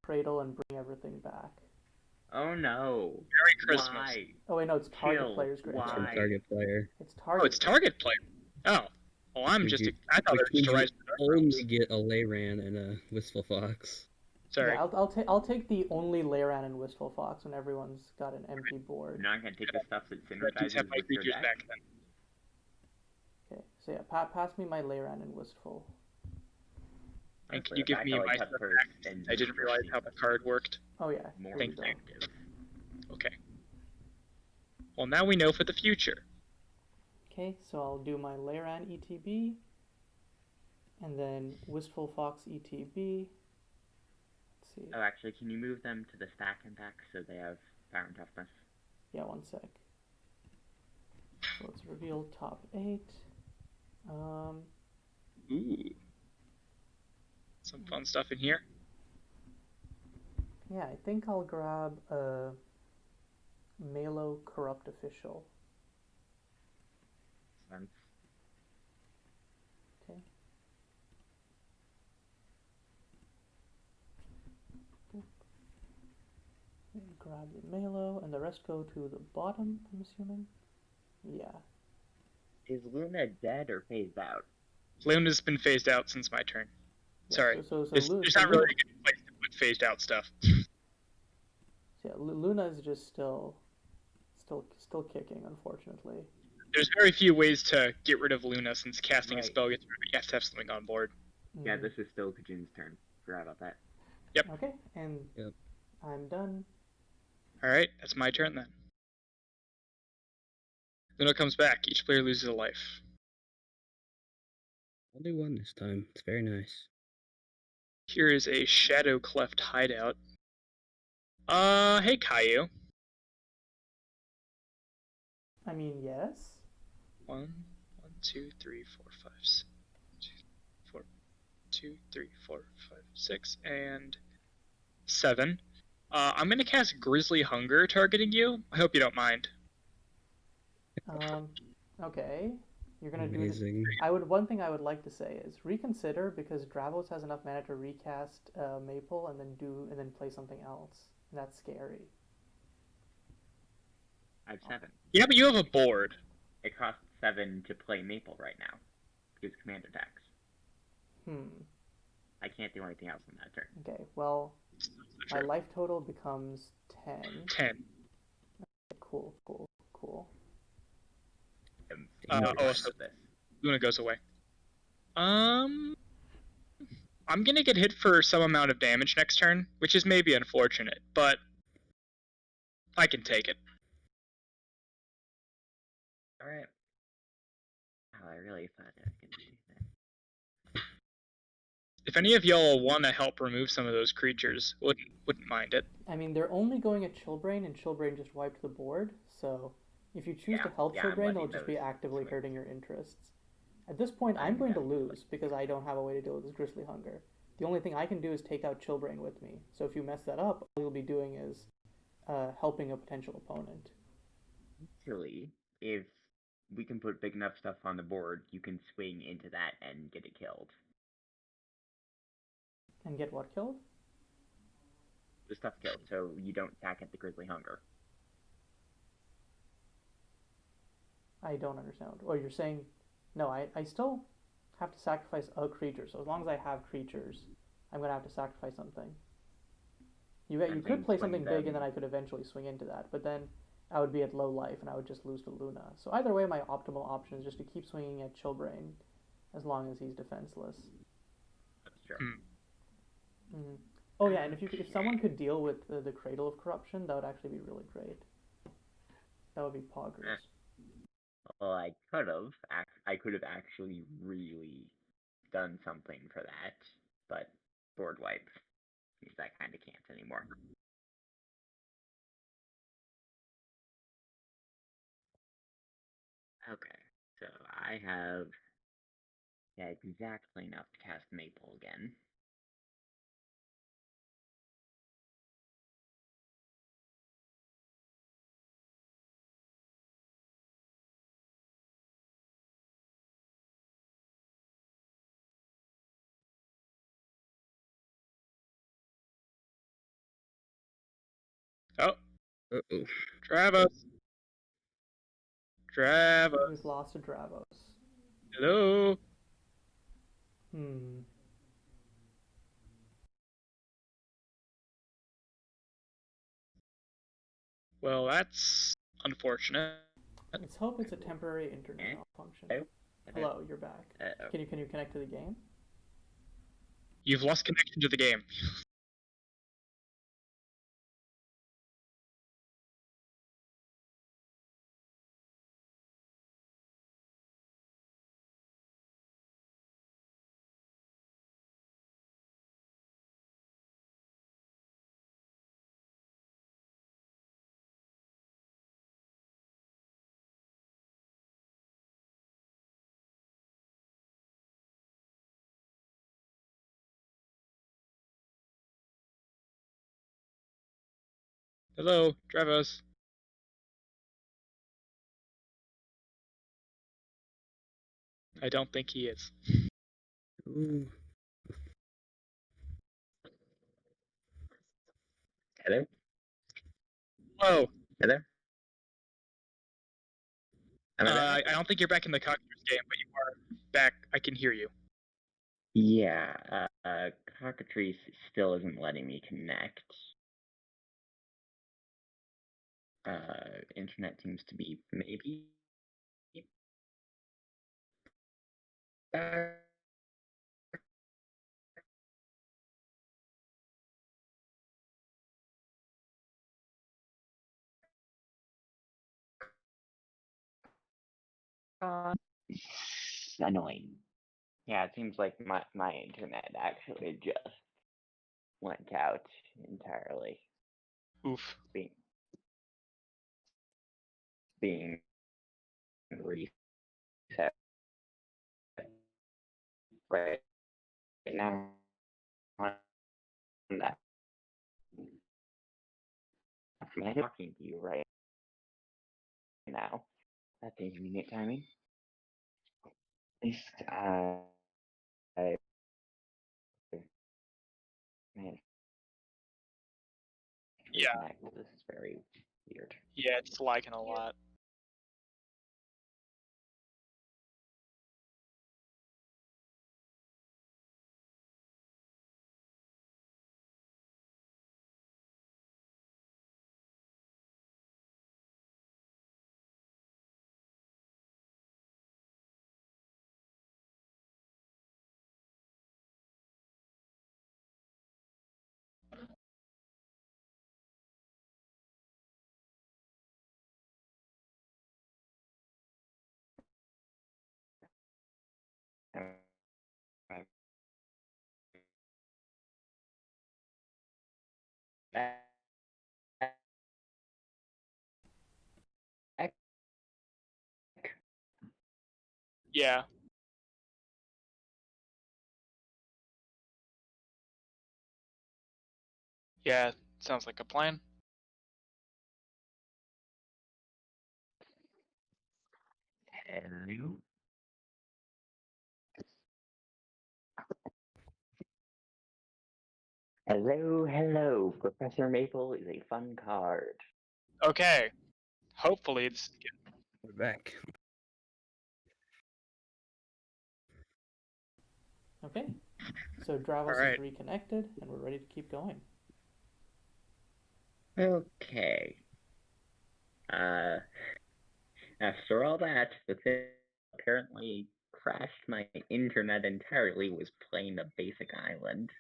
Cradle and bring everything back. Oh no. Merry Christmas. Why? Oh wait, no, it's target player's grave. Why? Target player. It's target. Oh, it's target player. Oh. Well, I thought it was just a Rise of the Dark Realms. Only get a Leyran and a Wistful Fox. Sorry. Yeah, I'll take the only Leyran and Wistful Fox when everyone's got an empty board. You're not gonna take the stuff that synergizes Have my with your creatures deck? back then. Okay, so yeah, pass me my Leyran and Wistful. And can you give me my stuff back? I didn't realize how the card worked. Oh yeah. More Thank you. effective. Okay. Well, now we know for the future. Okay, so I'll do my Leyran ETB, and then Wistful Fox ETB. Let's see. Oh, actually, can you move them to the stack and back so they have power and toughness? Yeah, one sec. So let's reveal top 8. Ooh. Some fun stuff in here. Yeah, I think I'll grab a Malo Corrupt Official. Sense. Okay. Boop. Grab the Malo, and the rest go to the bottom, I'm assuming? Yeah. Is Luna dead or phased out? Luna's been phased out since my turn. Yeah, Sorry. so There's not really a good place to put phased out stuff. So yeah, Luna is just still kicking, unfortunately. There's very few ways to get rid of Luna since casting a spell gets rid of it. You have to have something on board. Yeah, this is still Kajun's turn. Forgot about that. Yep. Okay, and I'm done. Alright, that's my turn then. Luna comes back. Each player loses a life. Only one this time. It's very nice. Here is a Shadow Cleft hideout. Hey Caillou. I mean, yes. 1, 2, 3, 4, 5, 6, 4, 2, 3, 4, 5, 6, and 7. I'm gonna cast Grizzly Hunger targeting you. I hope you don't mind. Okay. You're gonna Amazing. do this. One thing I would like to say is reconsider, because Dravos has enough mana to recast Maple and then play something else. And that's scary. I have 7. Yeah, but you have a board. It costs 7 to play Maple right now. Because command attacks. I can't do anything else on that turn. Okay, well, my life total becomes 10. 10. Cool. So Luna goes away. I'm gonna get hit for some amount of damage next turn, which is maybe unfortunate, but I can take it. Alright. Oh, I really thought I was gonna do that. If any of y'all want to help remove some of those creatures, wouldn't mind it. I mean, they're only going at Chillbrain, and Chillbrain just wiped the board, so if you choose to help Chillbrain, they'll just be actively hurting your interests. At this point, I'm going to lose, because I don't have a way to deal with this Grizzly Hunger. The only thing I can do is take out Chillbrain with me, so if you mess that up, all you'll be doing is helping a potential opponent. Actually, if we can put big enough stuff on the board, you can swing into that and get it killed. And get what killed? The stuff killed, so you don't attack at the Grizzly Hunger. I don't understand. Oh, you're saying... No, I still have to sacrifice a creature, so as long as I have creatures, I'm going to have to sacrifice something. You could play something big, and then I could eventually swing into that, but then I would be at low life, and I would just lose to Luna. So either way, my optimal option is just to keep swinging at Chillbrain, as long as he's defenseless. That's true. Oh yeah, and if someone could deal with the Cradle of Corruption, that would actually be really great. That would be poggers. Well, I could have actually really done something for that, but board wipe means I kind of can't anymore. Okay, so I have exactly enough to cast Maple again. Oh. Uh-oh. Dravos. We've lost to Dravos. Hello. Well, that's unfortunate. Let's hope it's a temporary internet malfunction. Hello, you're back. Can you connect to the game? You've lost connection to the game. Hello, Dravos. I don't think he is. Ooh. Hello? Hello. Hello? I don't think you're back in the Cockatrice game, but you are back. I can hear you. Yeah, Cockatrice still isn't letting me connect. Internet seems to be maybe back. Annoying. Yeah, it seems like my internet actually just went out entirely. Oof. Being reset right now on that. I'm talking to you right now. That's inconvenient timing. At least I man, Yeah. reconnect. This is very weird. Yeah, it's lagging a lot. Yeah. Yeah, sounds like a plan. Hello. Hello, hello. Professor Maple is a fun card. Okay. Hopefully it's We're back. Okay, so Dravos Alright. is reconnected, and we're ready to keep going. Okay. After all that, the thing apparently crashed my internet entirely was playing the basic island.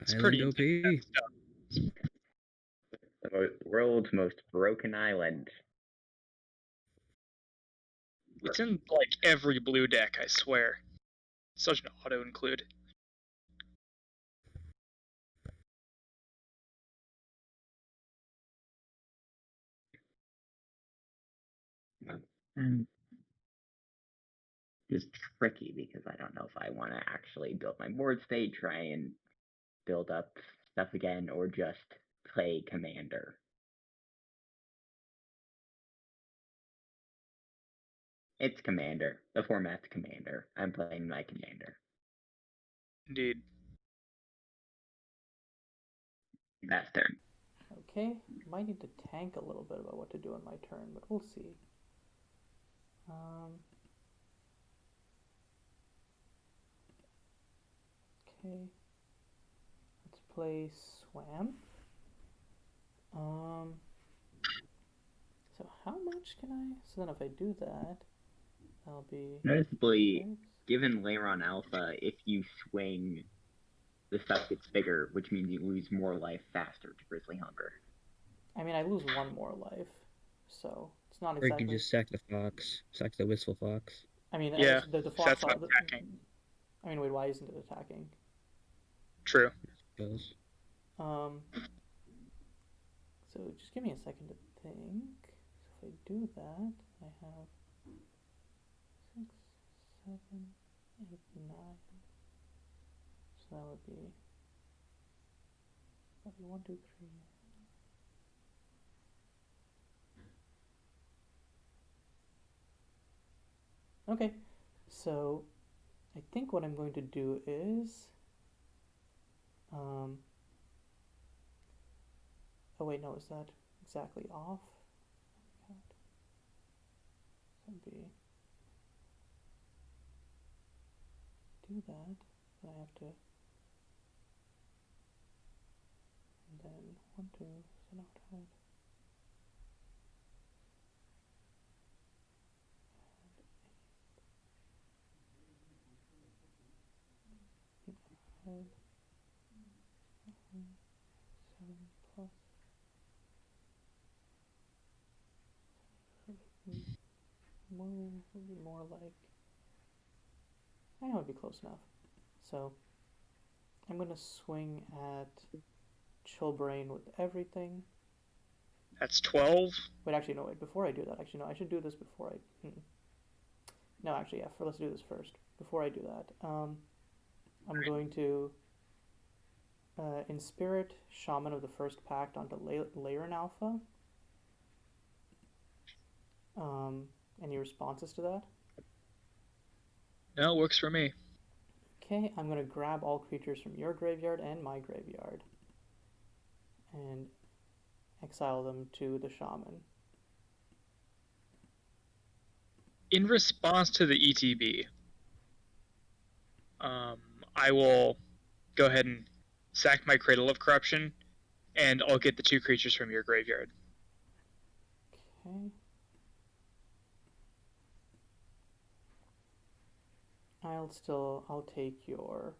It's Island pretty OP. stuff. The world's most broken island. It's in like every blue deck, I swear. Such an auto include. It's tricky because I don't know if I want to actually build my board state, try and build up stuff again, or just play Commander. It's Commander. The format's Commander. I'm playing my Commander. Indeed. Best turn. Okay, might need to tank a little bit about what to do on my turn, but we'll see. Okay, let's play Swam. So how much can I? So then if I do that, that'll be Noticeably, 6. given Layeron Alpha, if you swing, the stuff gets bigger, which means you lose more life faster to Grizzly Hunger. I mean, I lose 1 more life, so it's not Or you exactly. can just sack the fox, sack the wistful fox. I mean, Yeah, the fox. that's not attacking. I mean, wait, why isn't it attacking? True. Goes. So just give me a second to think. So if I do that, I have 6, 7, 8, 9. So that would be 1, 2, 3. Okay, so I think what I'm going to do is, oh wait, no, is that exactly off? So that'd be, do that, then I have to, and then 1, 2, so not hard. 7 plus. More like. I know it'd be close enough. So I'm gonna swing at Chillbrain with everything. That's 12. Wait, actually, no, wait. Before I do that, actually, no, I should do this before I. No, actually, yeah. Let's do this first. Before I do that, I'm going to Inspirit Shaman of the First Pact onto Leyran Alpha. Any responses to that? No, it works for me. Okay, I'm going to grab all creatures from your graveyard and my graveyard and exile them to the Shaman. In response to the ETB, I will go ahead and sack my Cradle of Corruption, and I'll get the 2 creatures from your graveyard. Okay. I'll take your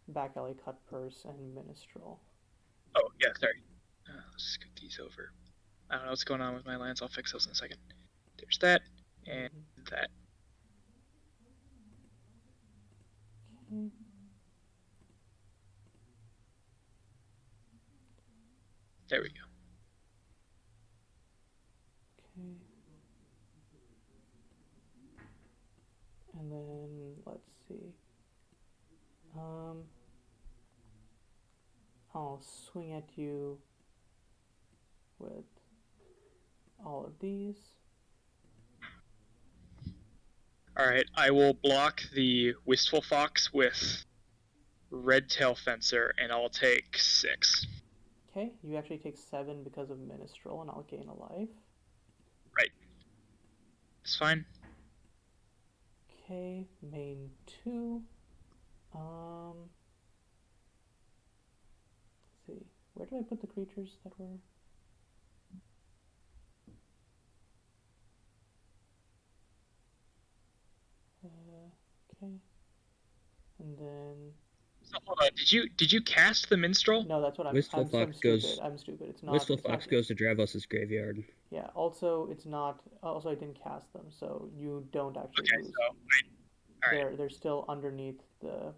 Back Alley Cut Purse and Minstrel. Oh, yeah, sorry. Let's scoot these over. I don't know what's going on with my lands. I'll fix those in a second. There's that, and that. Okay. There we go. Okay. And then, let's see. I'll swing at you with all of these. Alright, I will block the Wistful Fox with Red Tail Fencer, and I'll take 6. Okay, you actually take 7 because of Minstrel, and I'll gain a life. Right. It's fine. Okay, main 2. Let's see. Where did I put the creatures that were... okay. And then... So hold on, did you cast the Minstrel? No, that's what I'm Wistful Fox goes. I'm stupid. It's not. Wistful Fox goes to Dravos' graveyard. Yeah. Also, it's not. Also, I didn't cast them, so you don't actually lose. So, all right. They're still underneath the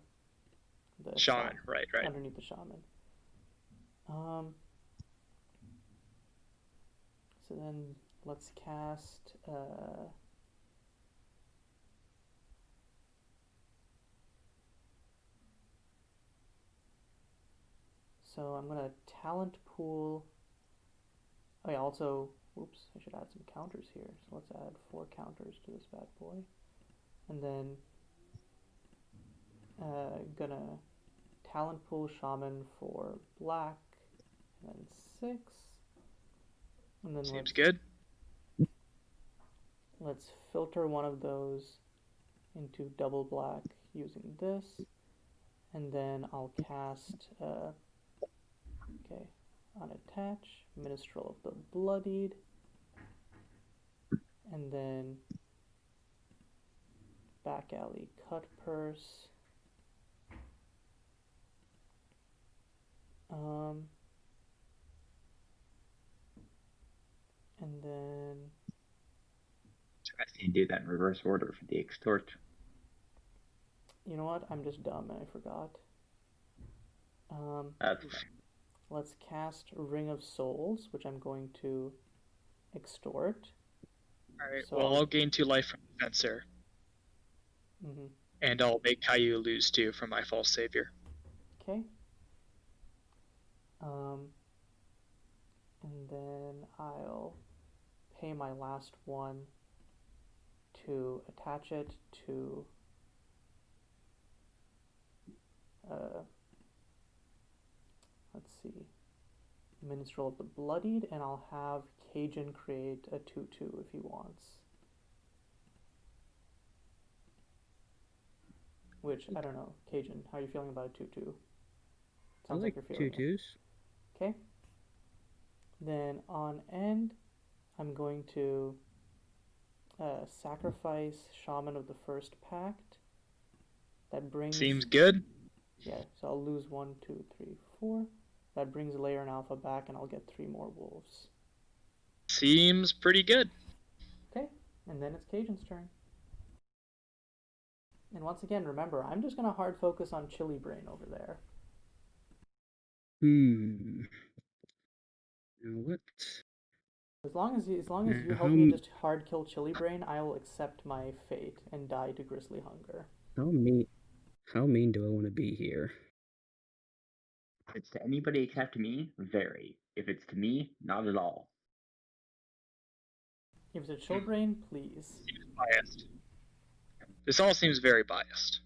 Shaman. Right. Underneath the Shaman. So then let's cast. So I'm gonna talent pool. Oh yeah, also, oops, I should add some counters here. So let's add 4 counters to this bad boy. And then gonna talent pool Shaman for black, and then 6. And then seems good. Let's filter one of those into double black using this. And then I'll cast okay, unattach, Minstrel of the Bloodied, and then Back Alley Cut Purse, and then So I see you do that in reverse order for the extort. you know what? I'm just dumb and I forgot. That's fine. Let's cast Ring of Souls, which I'm going to extort. Alright, so I'll gain 2 life from the Fencer. And I'll make Caillou lose 2 from my False Savior. Okay. And then I'll pay my last one to attach it to let's see, Minstrel of the Bloodied, and I'll have Cajun create a 2/2 if he wants. Which, I don't know, Cajun, how are you feeling about a 2/2? Sounds like you're feeling 2/2s. Okay. Then on end, I'm going to sacrifice Shaman of the First Pact. That brings... Seems good. Yeah, so I'll lose 1, 2, 3, 4. That brings Layer and Alpha back, and I'll get 3 more wolves. Seems pretty good. Okay, and then it's Cajun's turn. And once again, remember, I'm just going to hard focus on Chillbrain over there. Now what? As long as you help how me m- just hard kill Chillbrain, I will accept my fate and die to grisly hunger. How mean do I want to be here? If it's to anybody except me, very. If it's to me, not at all. If it's a Chillbrain, please. Seems biased. This all seems very biased.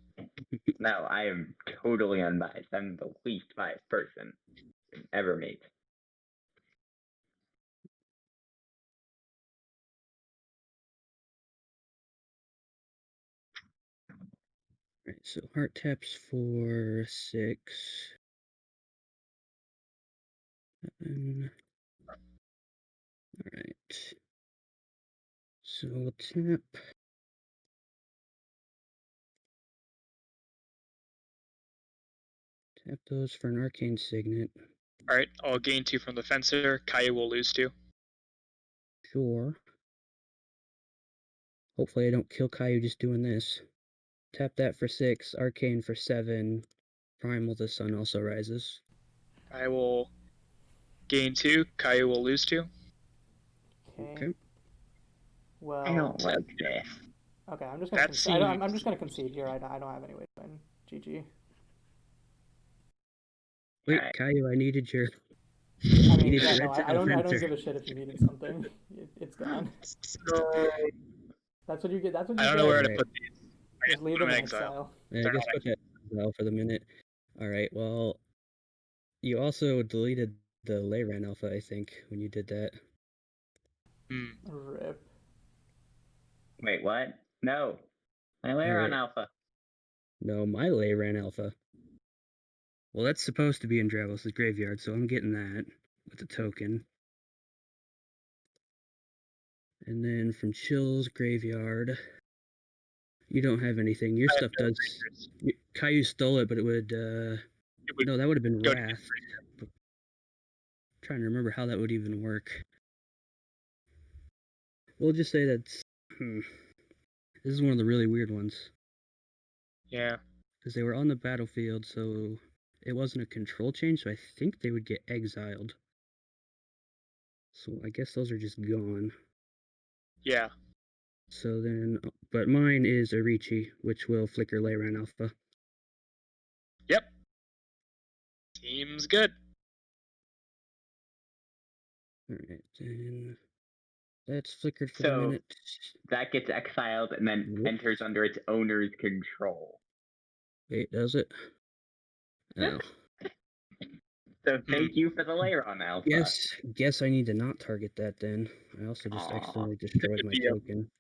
No, I am totally unbiased. I'm the least biased person you've ever meet. Right, so heart taps for 6. Alright. So we'll tap. Tap those for an arcane signet. Alright, I'll gain 2 from the fencer. Kaya will lose 2. Sure. Hopefully I don't kill Caillou just doing this. Tap that for 6, arcane for 7. Primal the sun also rises. I will gain 2. Kaya will lose 2. Okay. Well, I don't like this. Okay, I'm just gonna I'm just gonna concede here. I don't have any way to win. GG. Wait, Alright. Caillou, I needed your. I mean, needed yeah, your no, red I don't fencer. give a shit if you needed something. It's gone. That's what you get. That's what you I don't get. know where to put these. I guess Just leave put them in exile. exile. Yeah, I guess put that in exile for the minute. Alright, well, you also deleted the Leyran alpha, I think, when you did that. Rip. Wait, what? No. My layer on alpha. No, my Leyran alpha. Well, that's supposed to be in Dravos' graveyard, so I'm getting that with the token. And then from Chill's graveyard, you don't have anything. Your stuff does. Caillou stole it, but it would. No, that would have been Wrath. I'm trying to remember how that would even work. We'll just say that's. This is one of the really weird ones. Yeah. Because they were on the battlefield, so it wasn't a control change, so I think they would get exiled. So I guess those are just gone. Yeah. So then, but mine is Arichi, which will flicker Leyran alpha. Yep. Seems good. Alright, then that's flickered for the minute. That gets exiled and then enters under its owner's control. Wait, does it? Oh. So thank you for the layer on alpha. Guess I need to not target that then. I also just accidentally destroyed my token.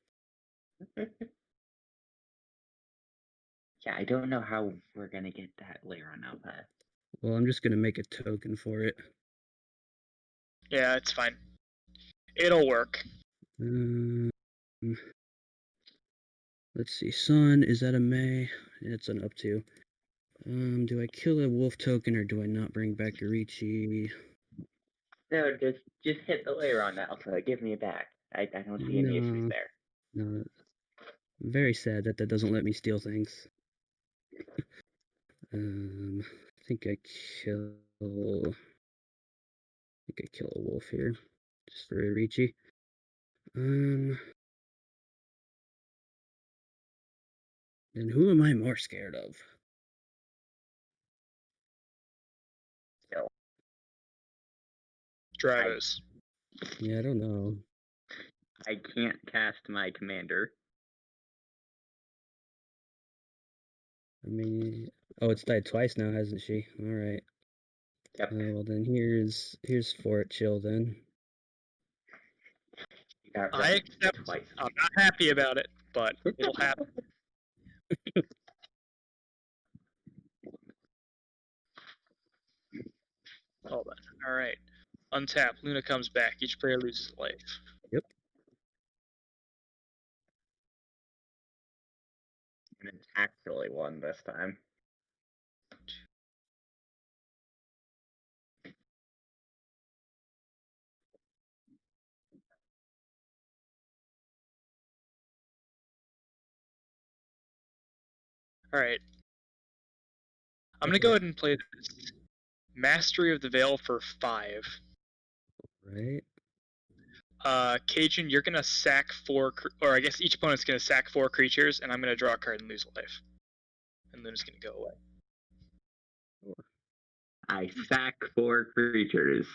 Yeah, I don't know how we're gonna get that layer on alpha. Well, I'm just gonna make a token for it. Yeah, it's fine. It'll work. Let's see. Sun, is that a May? It's an up to. Do I kill a wolf token or do I not bring back Arichi? No, just hit the layer on alpha. Give me it back. I don't see any issues there. No. I'm very sad that doesn't let me steal things. I think I kill a wolf here. Just for Arichi. Then who am I more scared of? Dravos. Yeah, I don't know. I can't cast my commander. I mean, it's died twice now, hasn't she? All right. Yep. Well, then here's Fort Chill then. I accept. Twice. I'm not happy about it, but it'll happen. Hold on. All right. Untap. Luna comes back. Each player loses life. Yep. And it's actually one this time. Alright. I'm gonna go ahead and play this Mastery of the Veil for 5. Right. Cajun, you're gonna sack 4, or I guess each opponent's gonna sack 4 creatures, and I'm gonna draw a card and lose a life. And then it's gonna go away. I sack 4 creatures.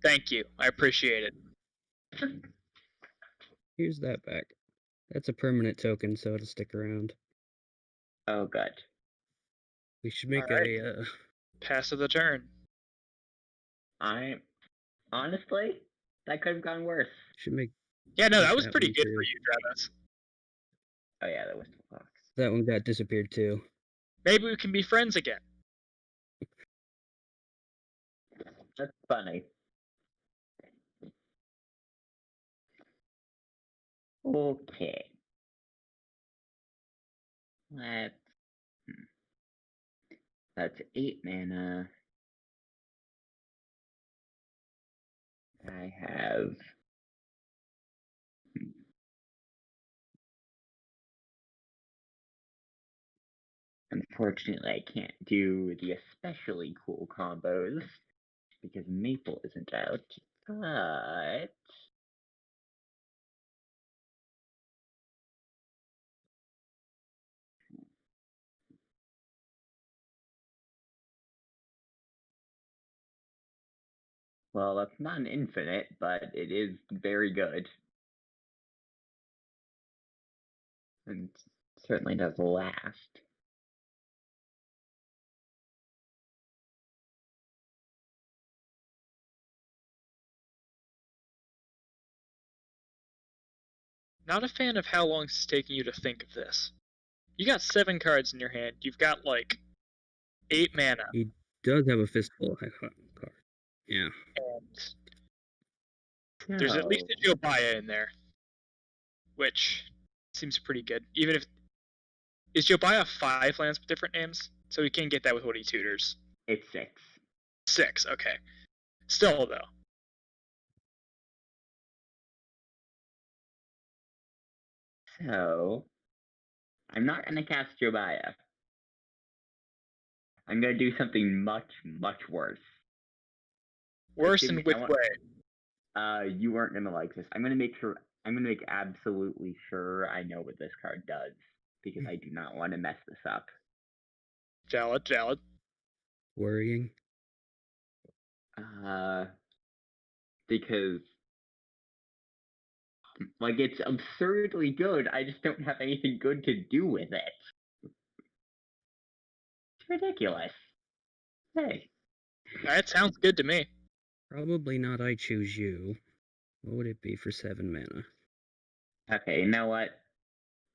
Thank you. I appreciate it. Here's that back. That's a permanent token, so it'll stick around. Oh, good. We should make a pass of the turn. Honestly, that could have gone worse. Should make. Yeah, no, that was pretty good for you, Dravos. Oh yeah, that was the box. That one got disappeared too. Maybe we can be friends again. That's funny. Okay. That's 8 mana. I have unfortunately I can't do the especially cool combos because Maple isn't out, but well, that's not an infinite, but it is very good. And certainly does last. Not a fan of how long it's taking you to think of this. You got 7 cards in your hand. You've got like 8 mana. He does have a fistful of card. Yeah. And there's at least a Jobaya in there, which seems pretty good. Even if is Jobaya 5 lands with different names, so we can get that with what he tutors. It's 6. 6, okay. Still though. So I'm not gonna cast Jobaya. I'm gonna do something much, much worse. Worse in which way? You aren't gonna like this. I'm gonna make absolutely sure I know what this card does, because I do not want to mess this up. Valid. Worrying. Because like it's absurdly good. I just don't have anything good to do with it. It's ridiculous. Hey. That sounds good to me. Probably not I Choose You. What would it be for 7 mana? Okay, you know what?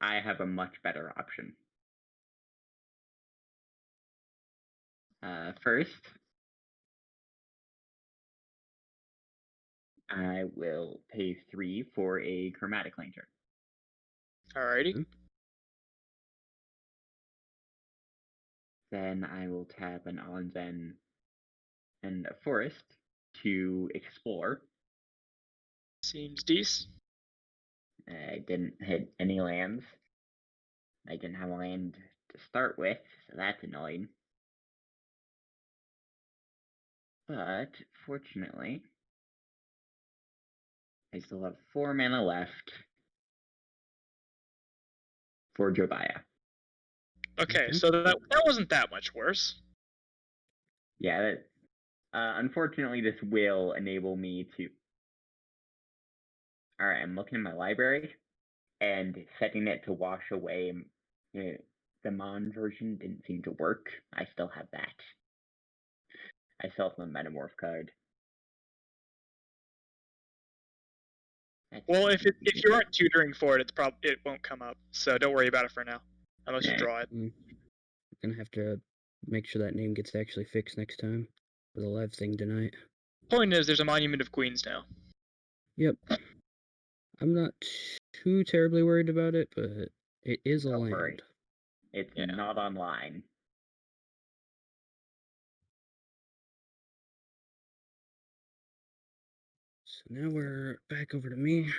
I have a much better option. First, I will pay 3 for a Chromatic Lantern. Alrighty. Then I will tap an Onzen and a Forest to explore. Seems decent. I didn't hit any lands. I didn't have a land to start with, so that's annoying. But, fortunately, I still have 4 mana left for Jobaya. Okay, so that wasn't that much worse. Yeah, unfortunately, this will enable me to... Alright, I'm looking at my library, and setting it to wash away the Mon version didn't seem to work. I still have that. I still have the Metamorph card. Well, if you aren't tutoring for it, it won't come up. So don't worry about it for now, unless you draw it. I'm gonna have to make sure that name gets actually fixed next time for the live thing tonight. Point is, there's a Monument of Queens now. Yep. I'm not too terribly worried about it, but it is a land. It's not online. So now we're back over to me.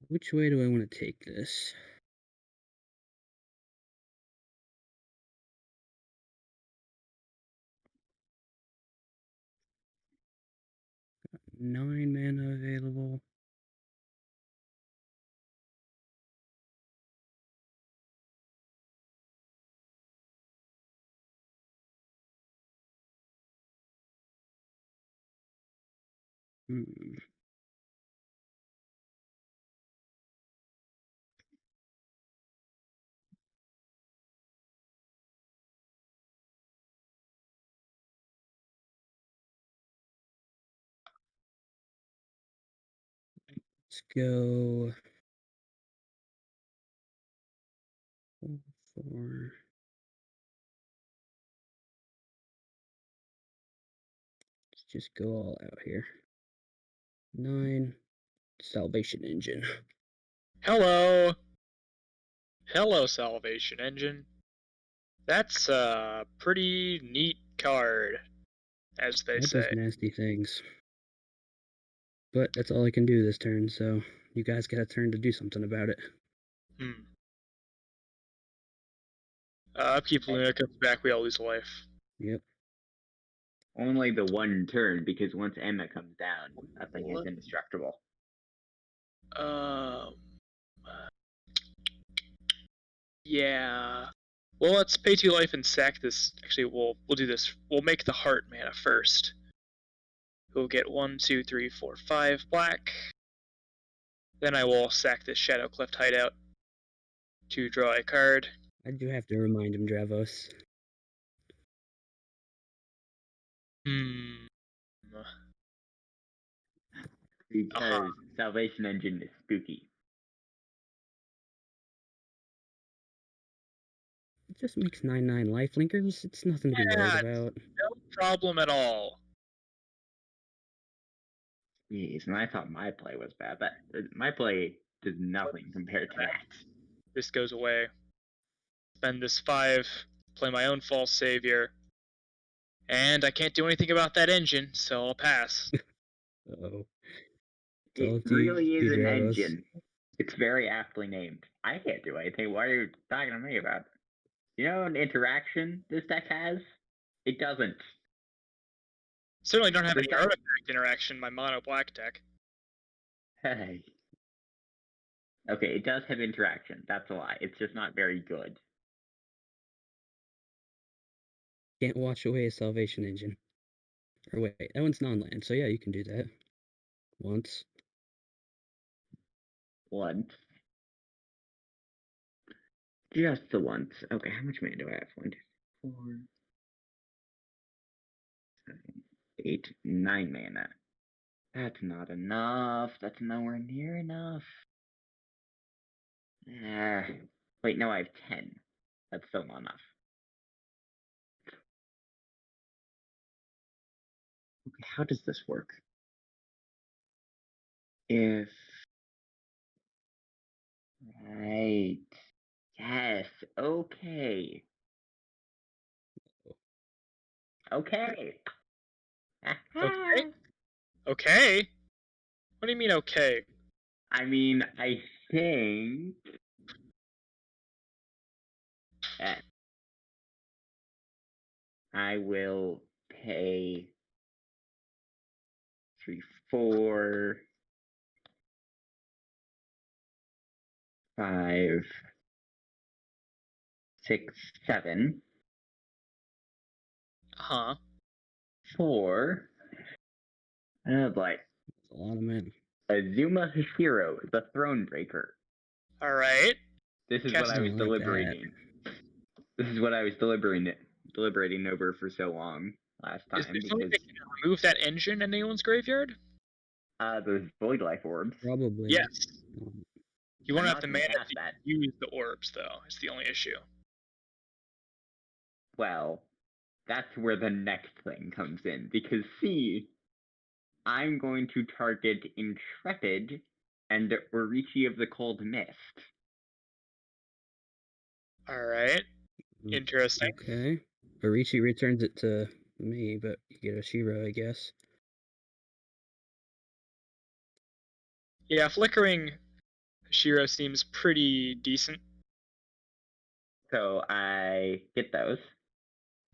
Which way do I want to take this? Got 9 mana available. Let's go 4. Let's just go all out here. 9. Salvation Engine. Hello. Hello, Salvation Engine. That's a pretty neat card, as they say. That does nasty things. But that's all I can do this turn, so you guys get a turn to do something about it. Upkeep Luna comes back, we all lose a life. Yep. Only the one turn, because once Emma comes down, that thing is indestructible. Yeah. Well, let's pay 2 life and sack this. Actually, we'll do this. We'll make the heart mana first. We'll get 1, 2, 3, 4, 5 black. Then I will sack this Shadow Cleft hideout to draw a card. I do have to remind him, Dravos. Because Salvation Engine is spooky. It just makes 9/9 lifelinkers. It's nothing to be worried about. No problem at all. Jeez, and I thought my play was bad. My play does nothing compared to that. This goes away. Spend this 5, play my own false savior. And I can't do anything about that engine, so I'll pass. Uh-oh. It really is an engine. It's very aptly named. I can't do anything. What are you talking to me about? You know an interaction this deck has? It doesn't. Certainly don't have any artifact interaction in my mono black deck. Hey. Okay, it does have interaction. That's a lie. It's just not very good. Can't wash away a Salvation Engine. Or wait, that one's non-land, so yeah, you can do that. Once. Once. Just the once. Okay, how much mana do I have? 1, 2, 4, 7, 8, 9 mana. That's not enough. That's nowhere near enough. Wait, no, I have 10. That's still not enough. Okay, how does this work? If... Right. Yes, okay. Okay. Okay? Okay? What do you mean, okay? I mean, I think... I will pay 3, 4, 5, 6, 7. 4. Oh boy. That's a lot of men. Azuma Hashiro, the Thronebreaker. Alright. This is what I was deliberating. This is what I was deliberating over for so long last time. Is there something that can remove that engine in anyone's graveyard? Those Void Life Orbs. Probably. Yes. You won't have the mana to use the orbs, though. It's the only issue. Well, that's where the next thing comes in. Because see, I'm going to target Intrepid and Orichi of the Cold Mist. All right. Interesting. Okay. Orichi returns it to me, but you get a Shiro, I guess. Yeah, flickering Shiro seems pretty decent. So I get those.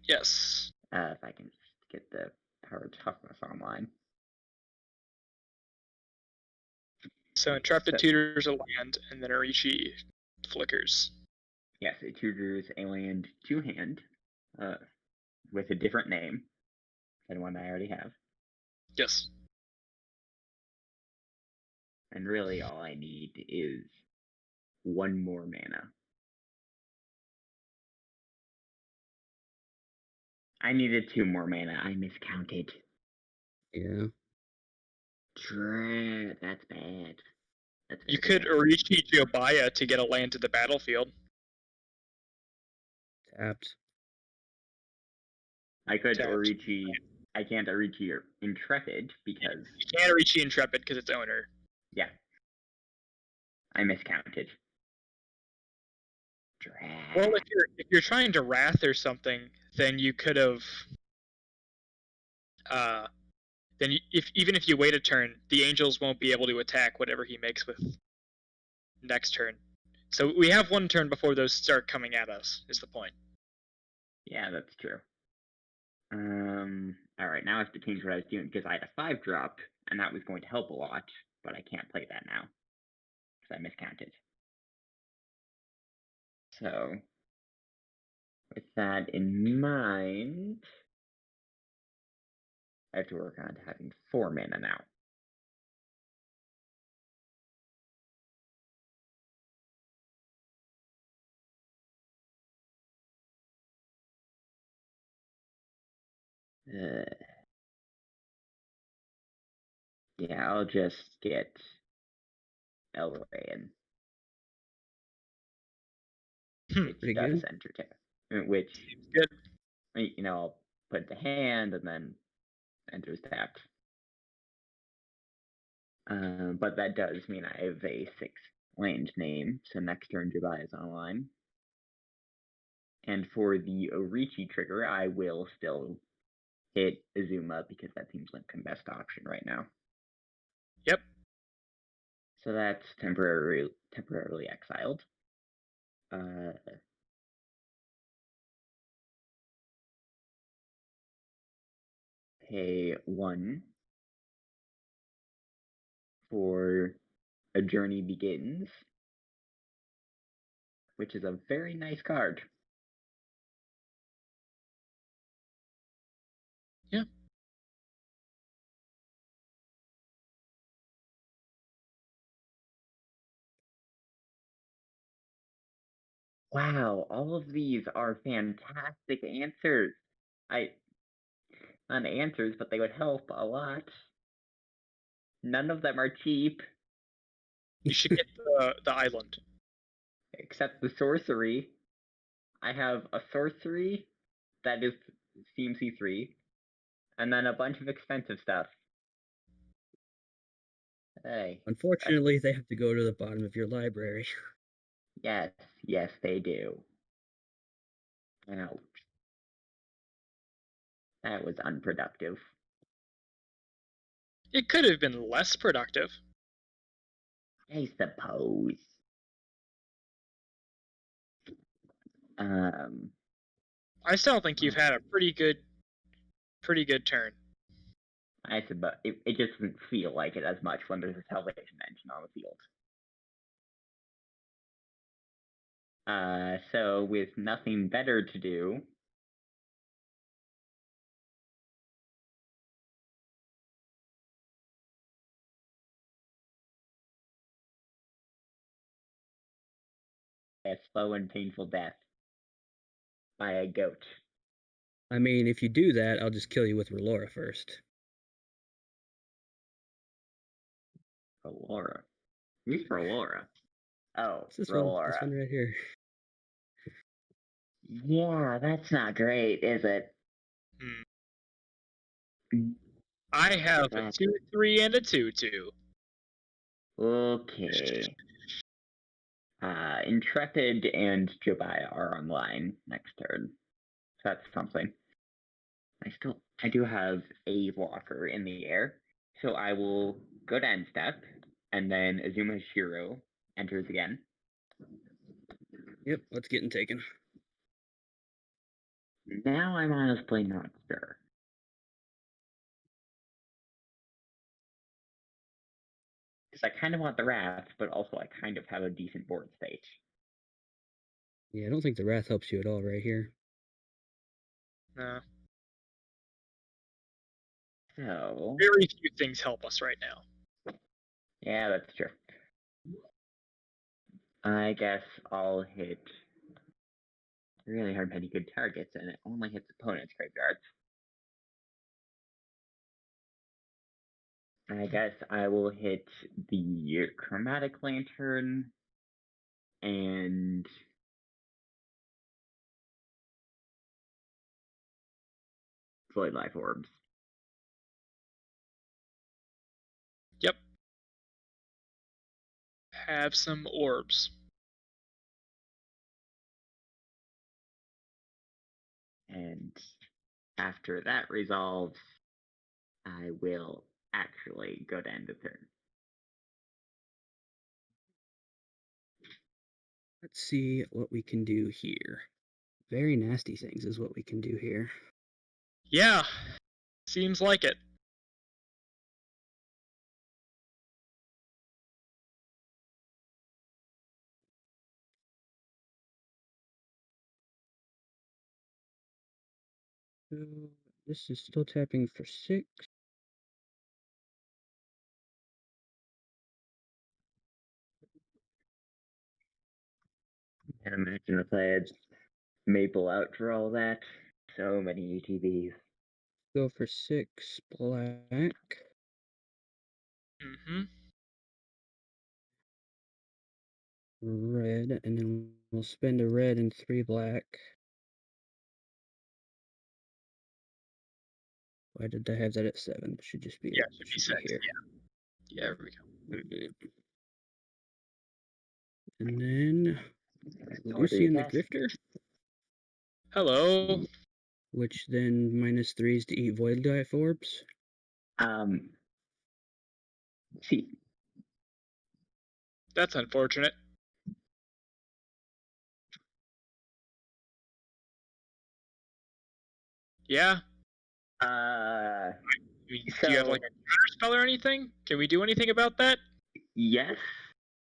Yes. If I can just get the Power Toughness online. So Intrepid tutors a land, and then Orichi flickers. Yes, it tutors a land to hand, with a different name than one I already have. Yes. And really all I need is one more mana. I needed 2 more mana. I miscounted. Yeah. That's bad. You could Orichi Jobaya to get a land to the battlefield. Tapped. I could Tapped. Orichi. I can't Orichi Intrepid because. You can't Orichi Intrepid because it's owner. Yeah. I miscounted. Well, if you're trying to Wrath or something, then you could have. Even if you wait a turn, the Angels won't be able to attack whatever he makes with next turn. So we have one turn before those start coming at us, is the point. Yeah, that's true. Alright, now I have to change what I was doing because I had a 5-drop, and that was going to help a lot, but I can't play that now because I miscounted. So, with that in mind, I have to work on having 4 mana now. Yeah, I'll just get Elrayan. Which Pretty does good. entertain. Which, good. I'll put the hand and then enters tapped. But that does mean I have a 6-land name, so next turn Jabbai is online. And for the Orichi trigger, I will still hit Azuma because that seems like the best option right now. Yep. So that's temporarily exiled. Pay 1 for A Journey Begins, which is a very nice card. Yeah. Wow, all of these are fantastic answers. Not answers, but they would help a lot. None of them are cheap. You should get the island. Except the sorcery. I have a sorcery that is CMC 3, and then a bunch of expensive stuff. Hey. Unfortunately, they have to go to the bottom of your library. Yes, they do. Ouch. That was unproductive. It could have been less productive. I suppose. I still think you've had a pretty good turn. I suppose it just doesn't feel like it as much when there's a Salvation Engine on the field. So with nothing better to do, a slow and painful death by a goat. I mean, if you do that, I'll just kill you with Relora first. Relora. Who's Relora? Oh, This Relora. This one right here. Yeah, that's not great, is it? I have a 2/3 and a 2/2. Okay. Intrepid and Jobaya are online next turn. So that's something. I do have a blocker in the air, so I will go to end step, and then Azuma Shiro enters again. Yep, let's get taken. Now I'm honestly not sure. Because I kind of want the Wrath, but also I kind of have a decent board state. Yeah, I don't think the Wrath helps you at all right here. No. So... Very few things help us right now. Yeah, that's true. I guess I'll hit really hard many good targets, and it only hits opponents' graveyards. I guess I will hit the Chromatic Lantern and Void Life Orbs. Yep. Have some orbs. And after that resolves, I will actually go to end the turn. Let's see what we can do here. Very nasty things is what we can do here. Yeah, seems like it. So this is still tapping for 6. And imagine if I had Maple out for all that. So many UTVs. Go for 6 black. Mm-hmm. Red, and then we'll spend a red and 3 black. Why did I have that at 7? It should just be, Yeah, it should be 6. here. Yeah, there we go. Right. And then What do you Lucian the cast? Drifter, Hello. which then -3s to eat Void Life Orbs. See. That's unfortunate. Yeah. Do you have like a counter spell or anything? Can we do anything about that? Yes,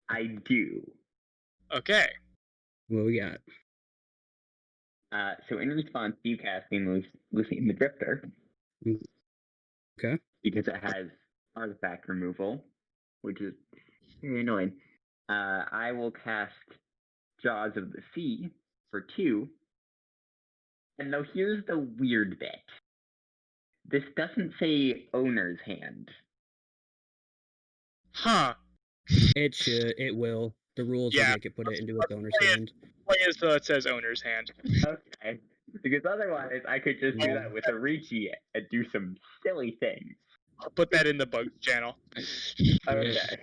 I do. Okay. What we got? So in response to you casting Lucian the Drifter, Okay. because it has artifact removal, which is very annoying, I will cast Jaws of the Sea for 2. And now here's the weird bit. This doesn't say owner's hand. Huh. It should. It will. The rules will make it put it into its owner's hand. Play as though it says owner's hand. Okay. Because otherwise, I could just do that with a Ricci and do some silly things. I'll put that in the bugs channel. Okay.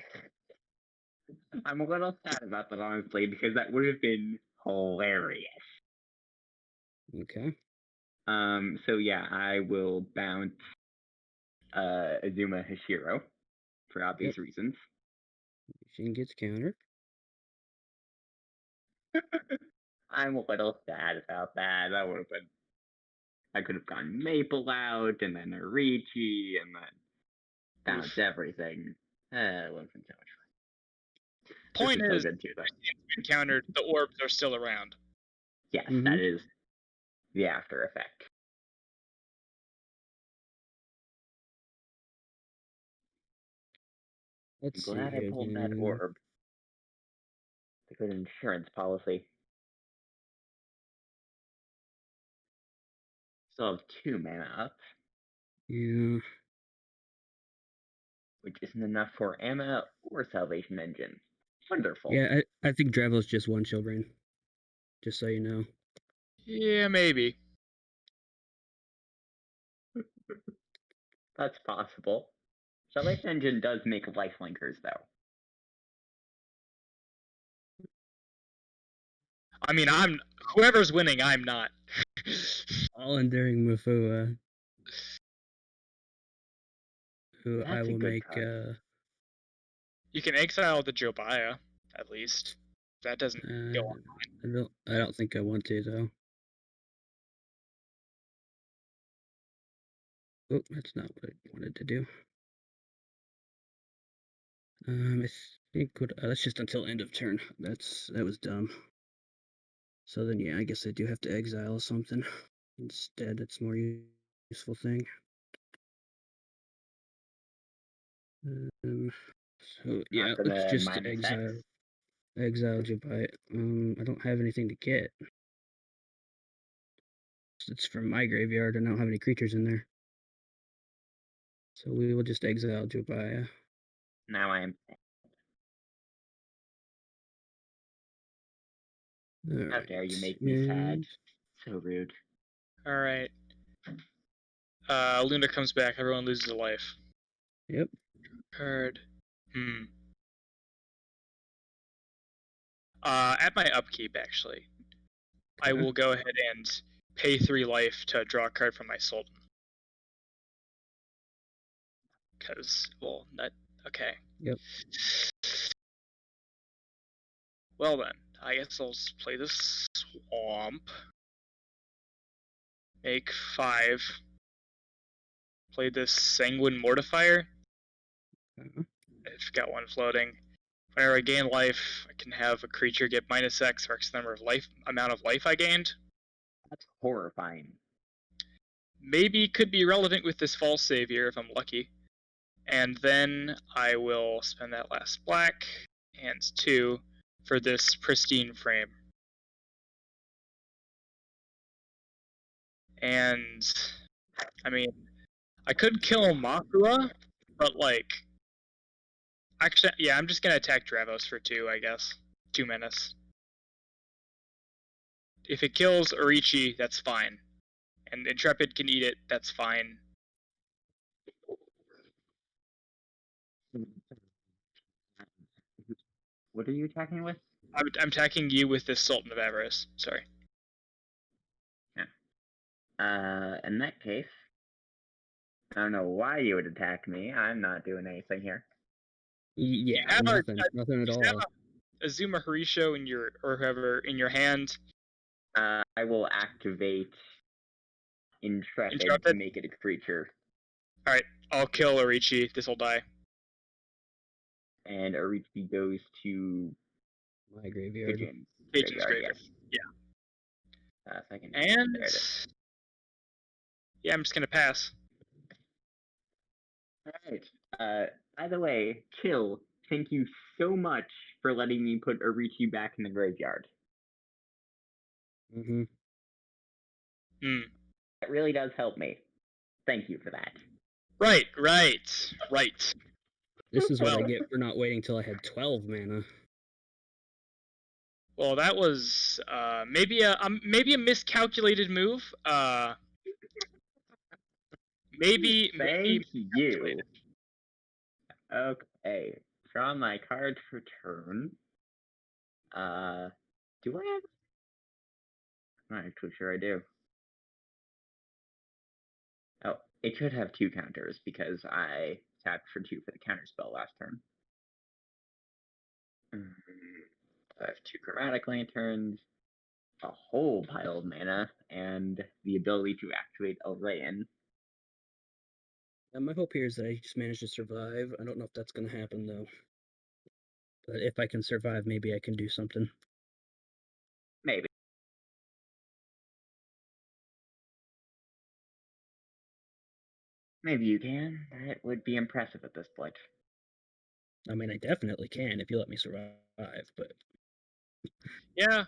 I'm a little sad about that, honestly, because that would have been hilarious. Okay. So yeah, I will bounce Azuma Hashiro for obvious reasons. She gets countered. I'm a little sad about that. That would have been. I could have gone Maple out and then a Ricci and then bounce everything. It would have been so much fun. Point this is is, so good too, though. Been countered. The orbs are still around. Yes, that is the after effect. Let's I'm glad see I pulled that orb. It's a good insurance policy. Still have 2 mana up. Yeah. Which isn't enough for Emma or Salvation Engine. Wonderful. Yeah, I think Dravos just won Chillbrain. Just so you know. Yeah, maybe. That's possible. Salvation Engine does make lifelinkers, though. I mean, whoever's winning, I'm not. All enduring Mufua, who That's I a will good make. card. You can exile the Jobaya, at least. That doesn't go on. I don't think I want to though. Oh, that's not what I wanted to do. I think that's just until end of turn. That was dumb. So then, yeah, I guess I do have to exile something instead. It's a more useful thing. So yeah, let's just exile Jabite. I don't have anything to get. It's from my graveyard, and I don't have any creatures in there. So we will just exile Jabaya. Now I am. How dare you make me sad? So rude. Alright. Luna comes back, everyone loses a life. Yep. Card. At my upkeep, actually, I will go ahead and pay 3 life to draw a card from my Sultan. Because, well, okay. Yep. Well then, I guess I'll just play this Swamp. Make 5. Play this Sanguine Mortifier. I've got one floating. Whenever I gain life, I can have a creature get -X for X amount of life I gained. That's horrifying. Maybe could be relevant with this False Savior if I'm lucky. And then I will spend that last black and 2 for this Pristine Frame. And, I mean, I could kill Makua, but like, actually, yeah, I'm just gonna attack Dravos for 2, I guess. 2 menace. If it kills Orichi, that's fine. And Intrepid can eat it, that's fine. What are you attacking with? I'm attacking you with this Sultan of Avarice. Sorry. Yeah. In that case, I don't know why you would attack me. I'm not doing anything here. Yeah, nothing at all. Have Azuma Harisho or whoever in your hand. I will activate Intrepid to make it a creature. Alright, I'll kill Orichi. This will die. And Orichi goes to my graveyard. Cajun's graveyard. Yeah. And yeah, I'm just gonna pass. Alright. By the way, Chill, thank you so much for letting me put Orichi back in the graveyard. That really does help me. Thank you for that. Right. This is what I get for not waiting till I had 12 mana. Well, that was maybe a miscalculated move. Maybe Thank you. Okay. Draw my card for turn. Do I have? I'm not actually sure I do. Oh, it should have 2 counters because I tapped for 2 for the counter spell last turn. I have 2 Chromatic Lanterns, a whole pile of mana, and the ability to activate Elrayan. My hope here is that I just manage to survive. I don't know if that's going to happen, though. But if I can survive, maybe I can do something. Maybe. Maybe you can. That would be impressive at this point. I mean, I definitely can if you let me survive, but... Yeah.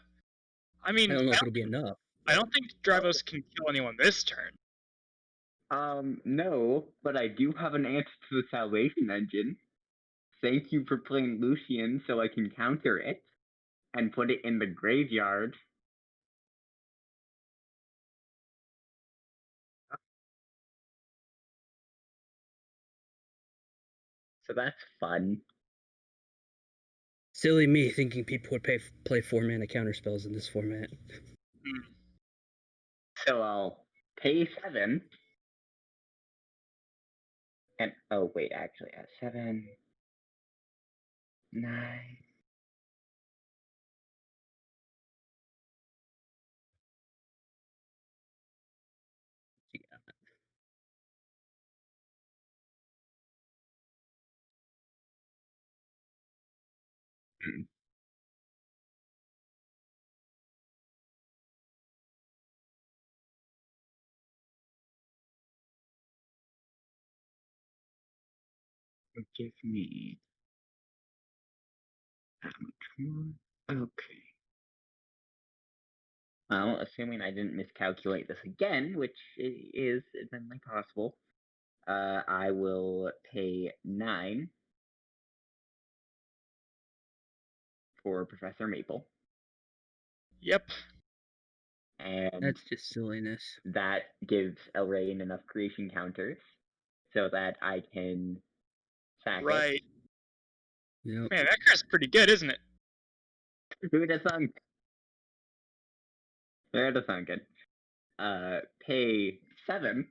I mean, I don't know if it'll be enough. I don't think Dravos can kill anyone this turn. No, but I do have an answer to the Salvation Engine. Thank you for playing Lucian so I can counter it and put it in the graveyard. So that's fun. Silly me thinking people would play 4-mana counterspells in this format. So I'll pay 7. And oh wait, actually, 7, 9. Give me that much more. Okay. Well, assuming I didn't miscalculate this again, which is entirely possible, I will pay 9 for Professor Maple. Yep. And that's just silliness. That gives Elrain enough creation counters so that I can sack Right. Yep. Man, that card's pretty good, isn't it? Who'd have thunk? Who'd have thunk it? Pay 7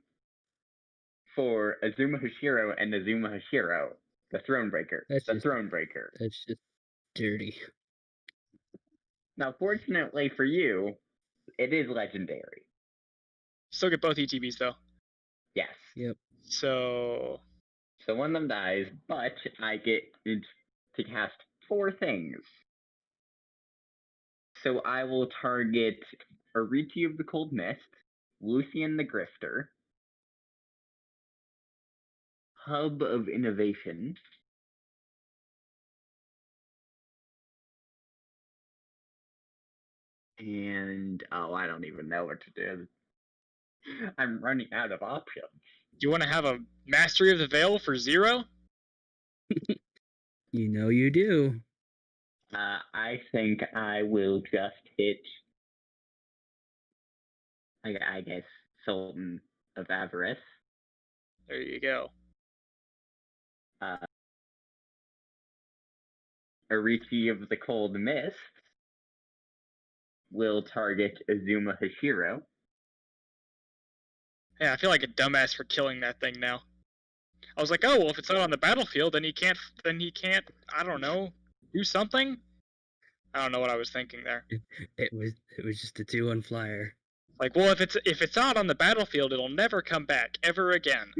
for Azuma Hashiro and Azuma Hashiro, the Thronebreaker. That's just dirty. Now, fortunately for you, it is legendary. Still get both ETBs though. Yes. Yep. So one of them dies, but I get to cast 4 things. So I will target Ariti of the Cold Mist, Lucian the Grifter, Hub of Innovation, and I don't even know what to do. I'm running out of options. do you want to have a Mastery of the Veil for 0? You know you do. I think I will just hit, I guess, Sultan of Avarice. There you go. Ariti of the Cold Mist will target Azuma Hashiro. Yeah, I feel like a dumbass for killing that thing now. I was like, oh well, if it's not on the battlefield, then he can't. I don't know, do something. I don't know what I was thinking there. It was just a 2-1 flyer. Like, well, if it's not on the battlefield, it'll never come back ever again.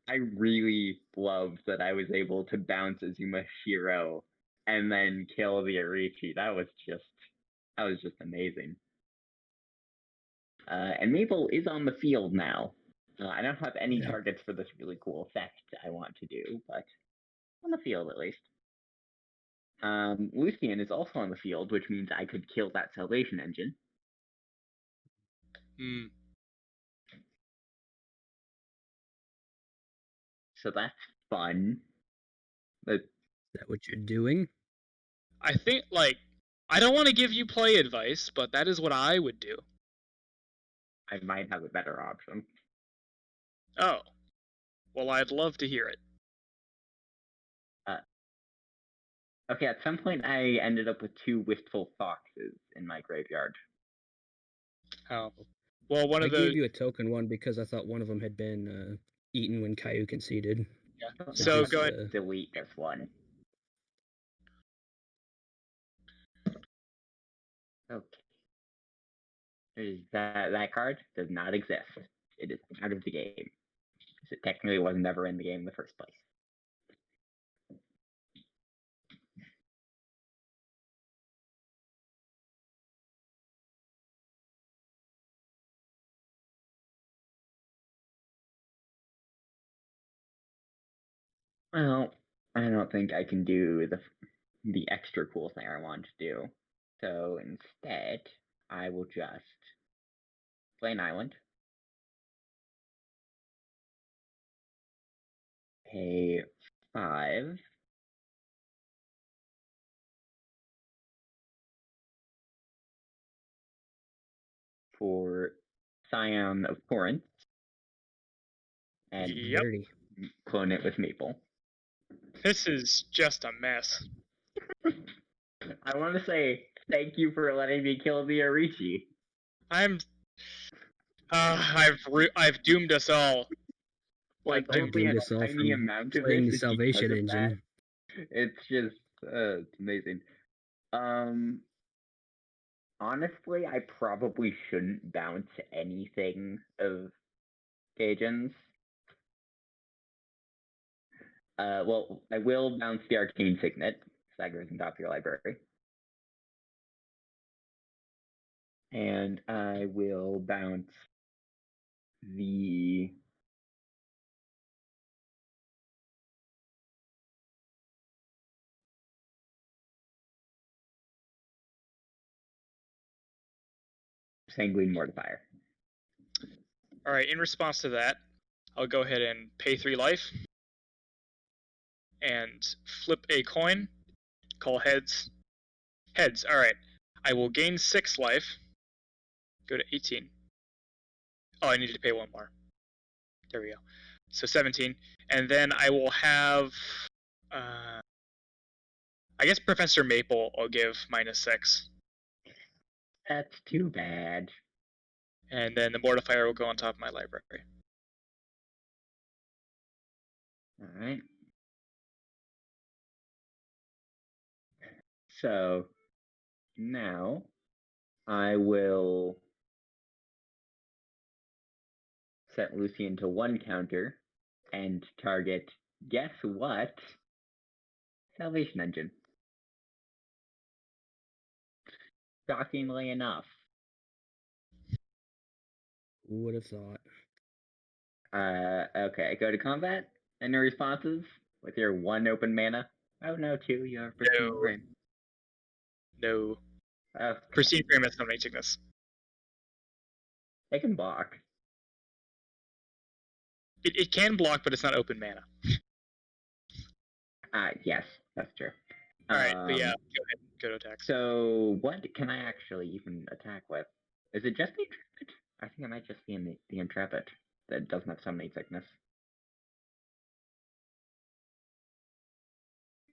I really love that I was able to bounce Azuma Hashiro and then kill the Arichi. That was just amazing. And Maple is on the field now. I don't have any targets for this really cool effect I want to do, but on the field at least. Lucian is also on the field, which means I could kill that Salvation Engine. So that's fun. But is that what you're doing? I think, I don't want to give you play advice, but that is what I would do. I might have a better option. Oh. Well, I'd love to hear it. Okay, at some point I ended up with 2 Wistful Foxes in my graveyard. Oh. Well, I gave you a token one because I thought one of them had been eaten when Caillou conceded. Yeah. So go ahead. Delete this one. Okay. That card does not exist. It is out of the game. It technically was never in the game in the first place. Well, I don't think I can do the extra cool thing I want to do. So instead, I will just play an island. Pay 5. For Scion of Corinth. And Yep. clone it with Maple. This is just a mess. I want to say thank you for letting me kill the Orichi. I've doomed us all. Like I've only a doomed us all tiny from amount of playing it the is Salvation because of that. Engine. It's just it's amazing. Honestly, I probably shouldn't bounce anything of Cajun's. Well, I will bounce the Arcane Signet. That goes in top of your library. And I will bounce the Sanguine Mortifier. All right, in response to that, I'll go ahead and pay 3 life and flip a coin. Call heads. Heads. All right. I will gain 6 life. Go to 18. Oh, I need to pay 1 more. There we go. So 17. And then I will have... I guess Professor Maple I'll give -6. That's too bad. And then the Mortifier will go on top of my library. Alright. So, now, I will set Lucian to 1 counter and target, guess what? Salvation Engine. Shockingly enough. Who would have thought? Okay, go to combat. Any responses? With your 1 open mana? Oh no, 2, you have Pristine Frame. No. Okay. Pristine Frame has Summoning Sickness. They can block. It can block, but it's not open mana. Yes, that's true. Alright, but yeah, go ahead. Go to attack. So, what can I actually even attack with? Is it just the Intrepid? I think it might just be in the Intrepid that doesn't have Summoning Sickness.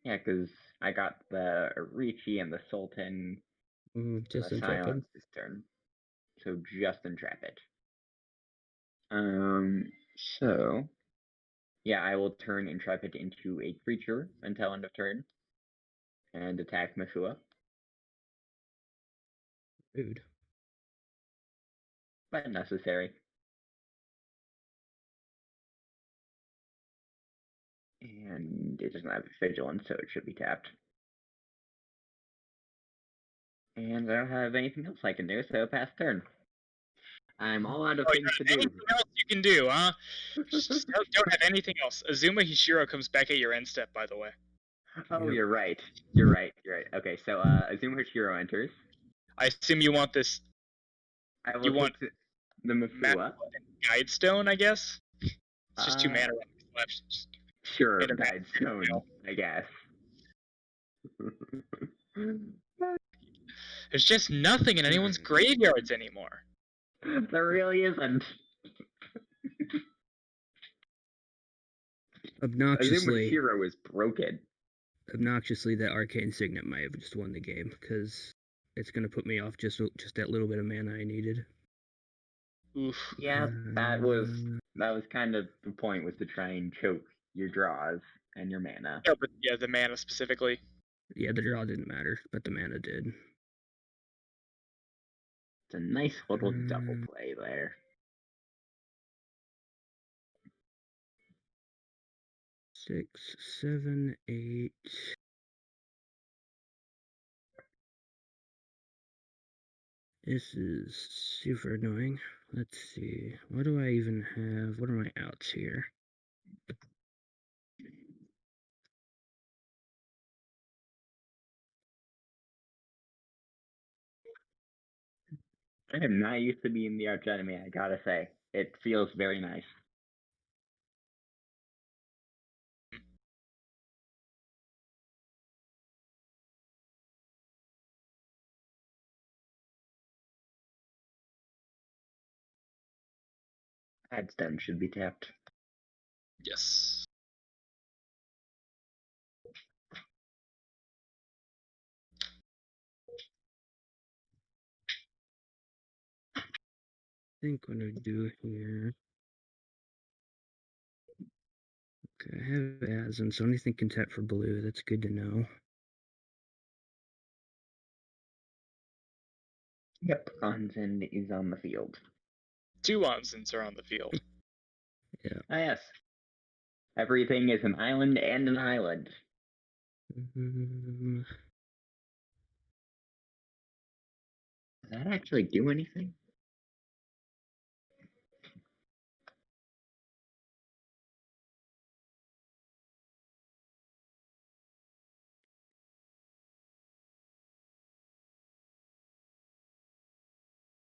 Yeah, because I got the Arichi and the Sultan Just the Intrepid. Silence this turn. So just Intrepid. So yeah, I will turn Intrepid into a creature until end of turn. And attack Mashua. Rude. But necessary. And it doesn't have Vigilance, so it should be tapped. And I don't have anything else I can do, so pass turn. I'm all out of things to do. Anything else you can do, huh? Just don't have anything else. Azuma Hishiro comes back at your end step, by the way. Oh, Yep. you're right. You're right. Okay, so Azuma Hishiro enters. I assume you want this. I will You want the Mafua. Guidestone, I guess? It's just 2 mana left. Sure, Guidestone, I guess. There's just nothing in anyone's graveyards anymore. There really isn't. Obnoxiously, Hero is broken. Obnoxiously, that Arcane Signet might have just won the game because it's going to put me off just that little bit of mana I needed. Oof. Yeah, that was kind of the point, was to try and choke your draws and your mana. No, but yeah, the mana specifically. Yeah, the draw didn't matter, but the mana did. It's a nice little double play there. 6, 7, 8. This is super annoying. Let's see. What do I even have? What are my outs here? I am not used to being the arch enemy, I gotta say. It feels very nice. Headstone should be tapped. Yes. think what I do here. Okay, I have Asin, so anything can tap for blue. That's good to know. Yep, Anzen is on the field. 2 Ansens are on the field. Yeah. Ah, yes. Everything is an island and an island. Mm-hmm. Does that actually do anything?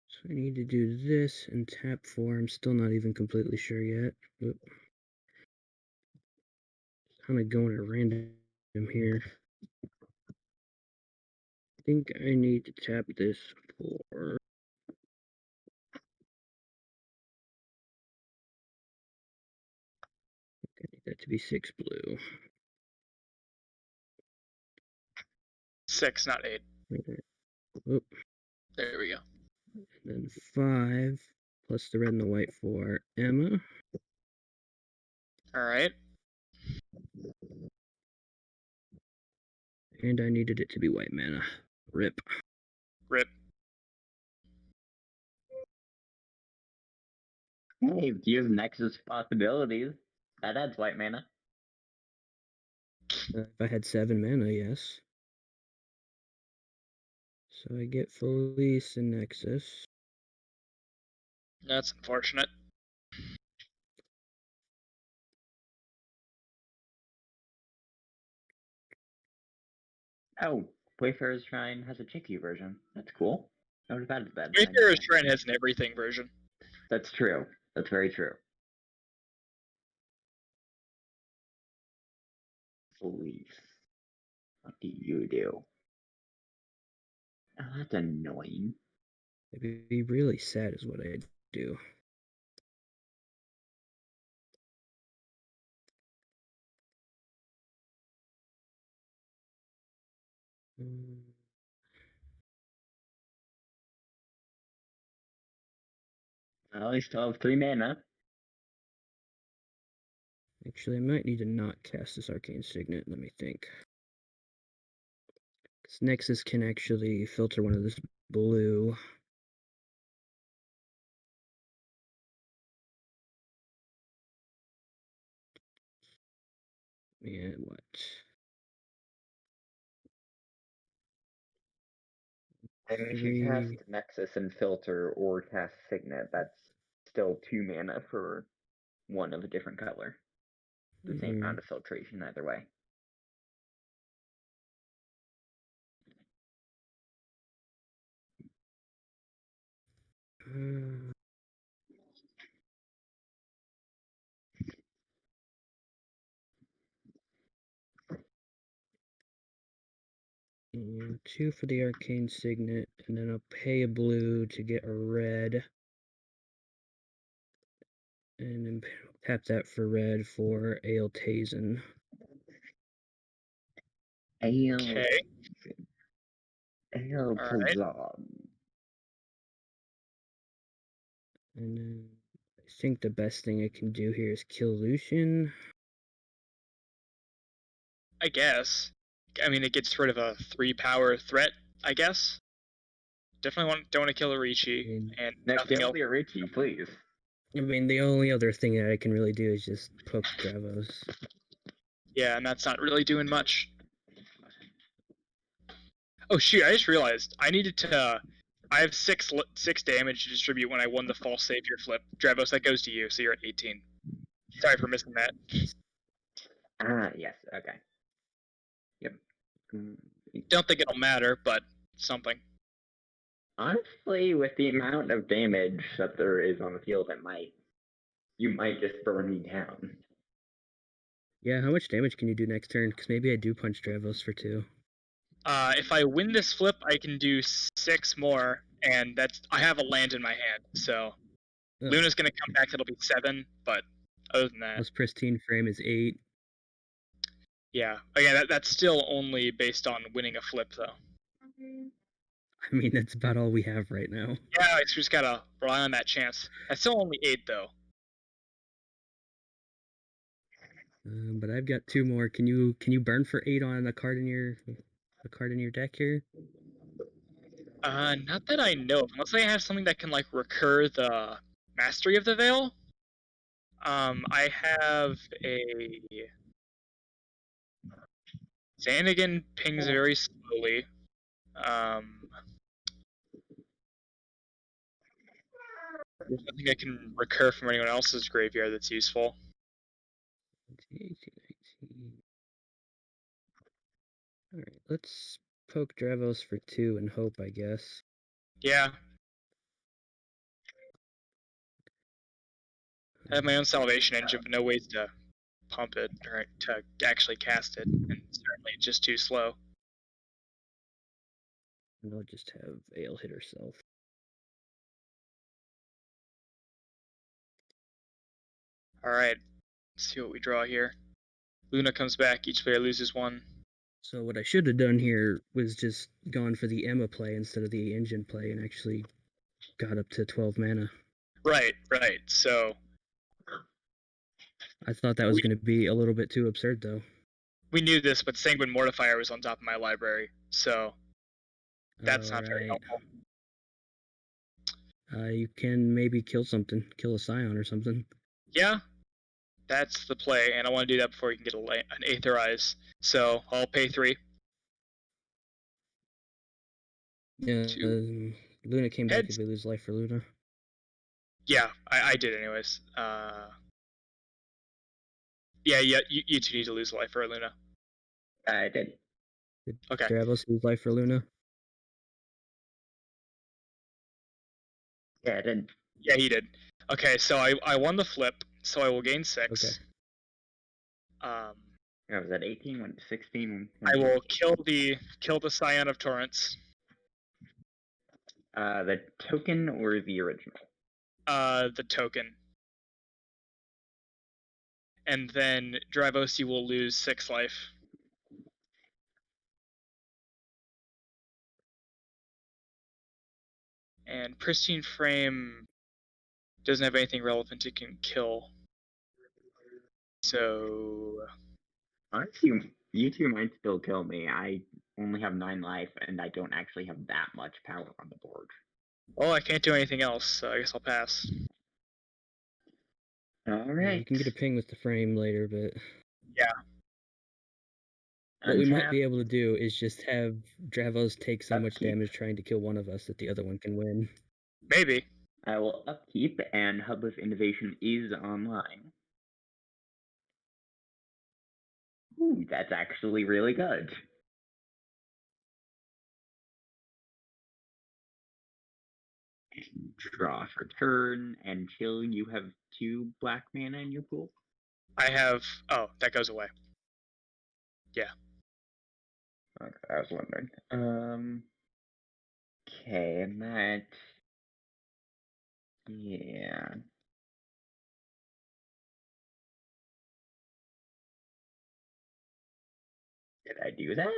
So I need to do this and tap 4. I'm still not even completely sure yet. Kind of going at random here. I think I need to tap this 4. I need that to be 6 blue. 6, not 8. Oop. There we go. And then 5 plus the red and the white for Emma. All right. And I needed it to be white mana. Rip. Rip. Hey, use Nexus possibilities. That adds white mana. If I had 7 mana, yes. So I get Felice and Nexus. That's unfortunate. Oh, Wayfarer's Shrine has a Chicky version. That's cool. Not as bad as bad. Wayfarer's Shrine has an everything version. That's true. That's very true. Felice. What do you do? Oh, that's annoying. It'd be really sad is what I'd do. Well, I still have 3 mana. Actually, I might need to not cast this Arcane Signet. Let me think. Because Nexus can actually filter one of this blue. Yeah, what? And if you cast Nexus and Filter or cast Signet, that's still 2 mana for one of a different color. The same amount of filtration either way. And 2 for the Arcane Signet, and then I'll pay a blue to get a red. And then tap that for red for Ale Tazen. Okay. Ale Tazen. And then I think the best thing I can do here is kill Lucian. I guess. I mean, it gets rid of a 3-power threat, I guess. Definitely don't want to kill Arichi, and nothing else. Arichi, please. I mean, the only other thing that I can really do is just poke Dravos. Yeah, and that's not really doing much. Oh shoot! I just realized I needed to. I have 6 damage to distribute when I won the false savior flip. Dravos, that goes to you, so you're at 18. Sorry for missing that. Ah, yes. Okay. Yep. Don't think it'll matter, but something. Honestly, with the amount of damage that there is on the field, you might just burn me down. Yeah, how much damage can you do next turn? Because maybe I do punch Dravos for 2. If I win this flip, I can do 6 more, and I have a land in my hand, so Luna's gonna come back. It'll be 7, but other than that, plus pristine frame is 8. Yeah, again, that's still only based on winning a flip, though. I mean, that's about all we have right now. Yeah, we just gotta rely on that chance. That's still only 8 though. But I've got 2 more. Can you burn for 8 on a card in your deck here? Not that I know of, unless I have something that can like recur the Mastery of the Veil. I have a Xanagan pings very slowly. There's nothing that can recur from anyone else's graveyard that's useful. 18, 19. Alright, let's poke Dravos for 2 and hope, I guess. Yeah. I have my own salvation engine, but no ways to pump it or to actually cast it, and certainly it's just too slow. And I'll just have Ale hit herself. Alright, let's see what we draw here. Luna comes back, each player loses 1. So what I should have done here was just gone for the Emma play instead of the engine play and actually got up to 12 mana. Right. So I thought that was going to be a little bit too absurd, though. We knew this, but Sanguine Mortifier was on top of my library, so that's not very helpful. You can maybe kill something, kill a Scion or something. Yeah, that's the play, and I want to do that before you can get an Aetherize. So I'll pay 3. Luna came back if we lose life for Luna. Yeah, I did anyways. Yeah, you 2 need to lose life for Luna. I did. Did Okay. Dravos lose life for Luna? Yeah, I did. Yeah, he did. Okay, so I won the flip, so I will gain 6. Okay. I was at 18, went to 16. I will kill the Scion of Torrents. The token or the original? The token. And then Dravos, you will lose 6 life. And Pristine Frame doesn't have anything relevant it can kill. So Honestly, you 2 might still kill me. I only have 9 life, and I don't actually have that much power on the board. Well, I can't do anything else, so I guess I'll pass. Alright. Yeah, you can get a ping with the frame later, but... Yeah. What we might be able to do is just have Dravos take so much damage trying to kill one of us that the other one can win. Maybe. I will upkeep, and Hubless Innovation is online. Ooh, that's actually really good. Draw for turn, and Chill, you have 2 black mana in your pool? I have... Oh, that goes away. Yeah. Okay, I was wondering. Okay, and that... Yeah. Did I do that?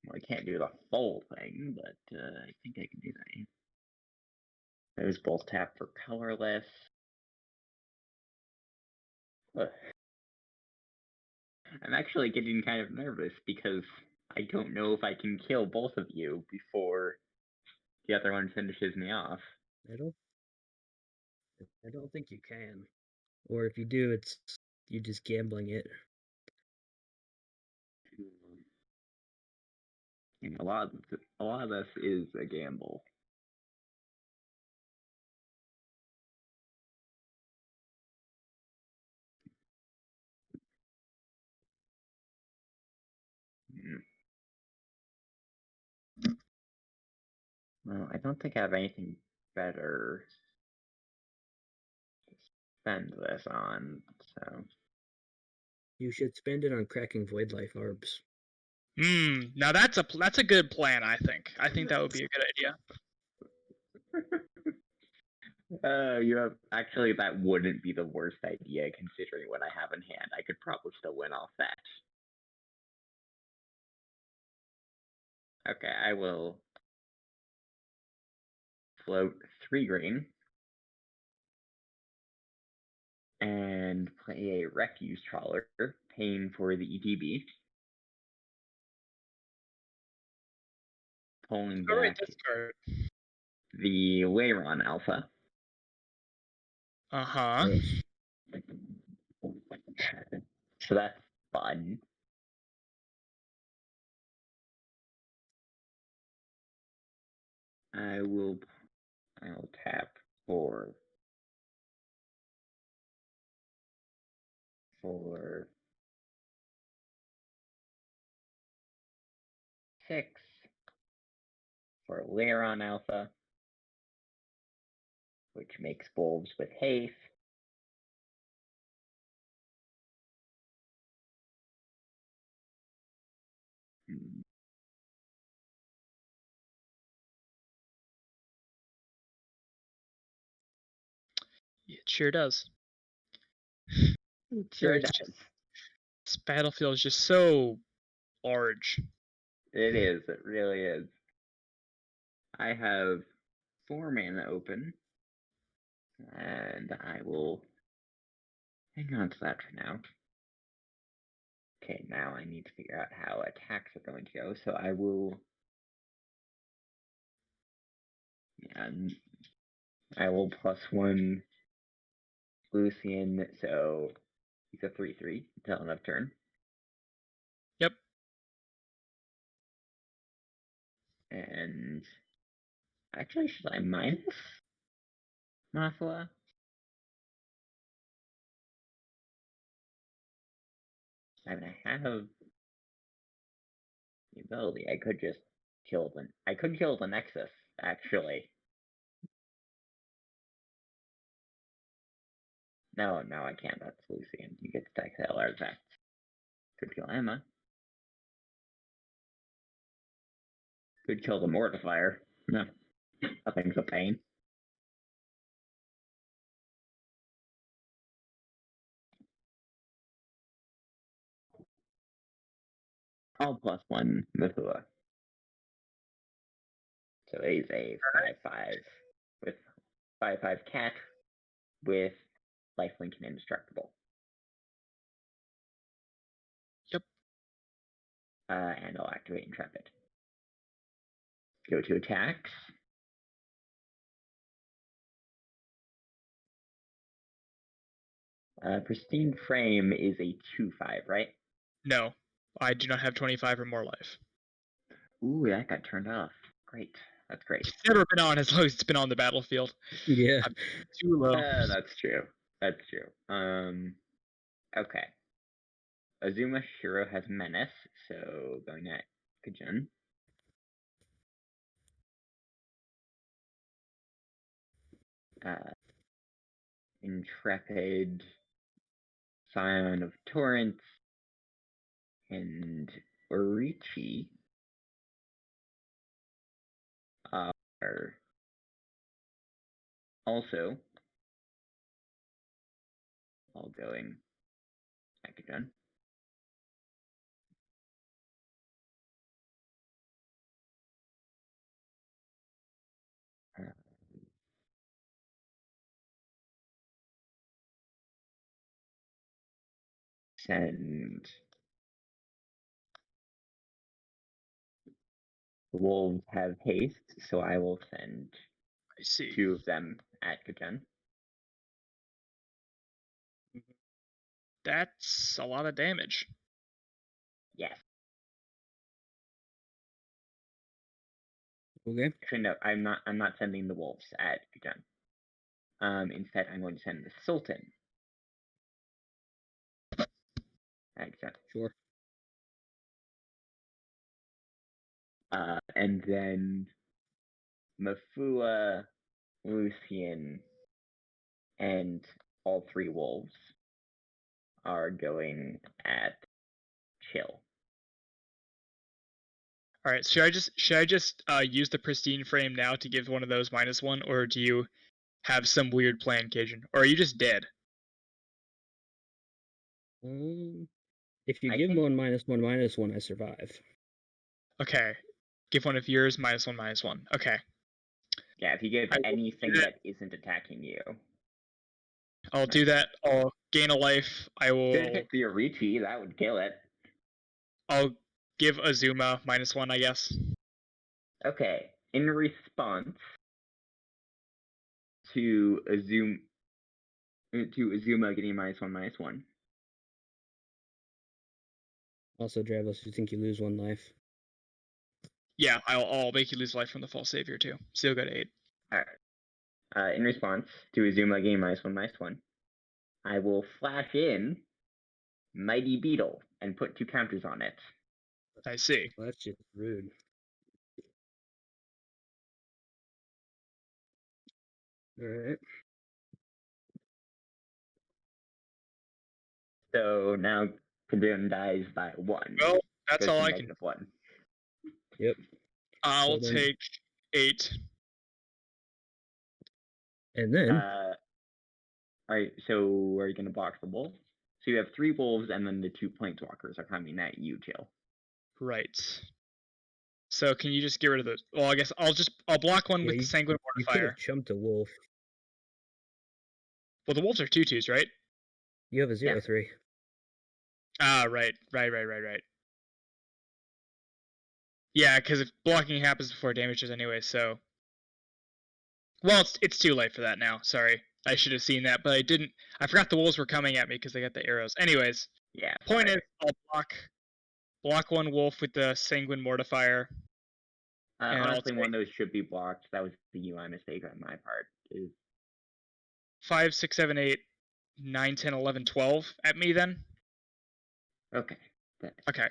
Well, I can't do the full thing, but I think I can do that. Those both tap for colorless. Ugh. I'm actually getting kind of nervous because I don't know if I can kill both of you before the other one finishes me off. I don't think you can. Or if you do, you're just gambling it. And a lot of this is a gamble. Well, I don't think I have anything better to spend this on, so... You should spend it on cracking Void Life Orbs. Now that's a good plan, I think. I think that would be a good idea. You have actually that wouldn't be the worst idea considering what I have in hand. I could probably still win off that. Okay, I will float 3 green and play a refuse trawler, paying for the ETB. Pulling back the Leiron Alpha. Uh-huh. Yes. So that's fun. I'll tap for 6 for Leiron Alpha, which makes wolves with haste. It sure does. It sure does. This battlefield is just so large. It is. It really is. I have 4 mana open, and I will hang on to that for now. Okay, now I need to figure out how attacks are going to go, so I will... And I will +1 Lucian, so he's a 3/3 until end of turn. Yep. And actually, should I minus Masala? I mean, I have the ability. I could just kill the Nexus, actually. No, I can't. That's Lucian. You get to exile artifacts. Could kill Emma. Could kill the Mortifier. No, nothing's a pain. All +1 Mithua. So he's a 5/5 with 5/5 cat with lifelink and indestructible. Yep. And I'll activate Intrepid. Go to attacks. Pristine Frame is a 2/5, right? No, I do not have 25 or more life. Ooh, that got turned off. Great. That's great. It's never been on as long as it's been on the battlefield. Yeah. I'm too low. That's true. That's true. Okay. Azuma Shiro has Menace, so going at Kajun. Intrepid, Scion of Torrents, and Orichi are also all going Akadon. Send the wolves have haste, so I will send 2 of them at Kajun. That's a lot of damage. Yes. Okay. Actually, no, I'm not sending the wolves at Kajun. Instead, I'm going to send the Sultan at Kajun. Sure. And then Mafua, Lucian, and all 3 wolves are going at Chill. All right, should I just use the pristine frame now to give one of those -1, or do you have some weird plan, Cajun? Or are you just dead? If you give one -1/-1, I survive. Okay. Give one of yours -1/-1. Okay. Yeah, if you give anything that isn't attacking you. I'll do that. I'll gain a life. I will. Could hit the Orichi, that would kill it. I'll give Azuma -1, I guess. Okay. In response to Azuma getting -1/-1. Also, Dravos, you think you lose 1 life? Yeah, I'll make you lose life from the false savior too. Still got 8. Alright. In response to Azuma getting -1/-1, I will flash in Mighty Beetle and put 2 counters on it. I see. Well, that's just rude. Alright. So now Kadun dies by 1. Well, that's all I can. -1. Yep. I'll take 8. And then. Alright, so are you going to box the wolves? So you have 3 wolves, and then the 2 planeswalkers are coming at you, Chill. Right. So can you just get rid of those? Well, I guess I'll block one with the Sanguine Mortifier. You could have chumped a wolf. Well, the wolves are 2/2s, right? You have a 0/3. Ah, right. Yeah, because if blocking happens before damages anyway, so. Well, it's too late for that now. Sorry, I should have seen that, but I didn't. I forgot the wolves were coming at me because they got the arrows. Anyways, yeah. Point is, I'll block 1 wolf with the Sanguine Mortifier. Honestly, one of those should be blocked. That was the UI mistake on my part. 5, 6, 7, 8, 9, 10, 11, 12 at me then? Okay. Okay.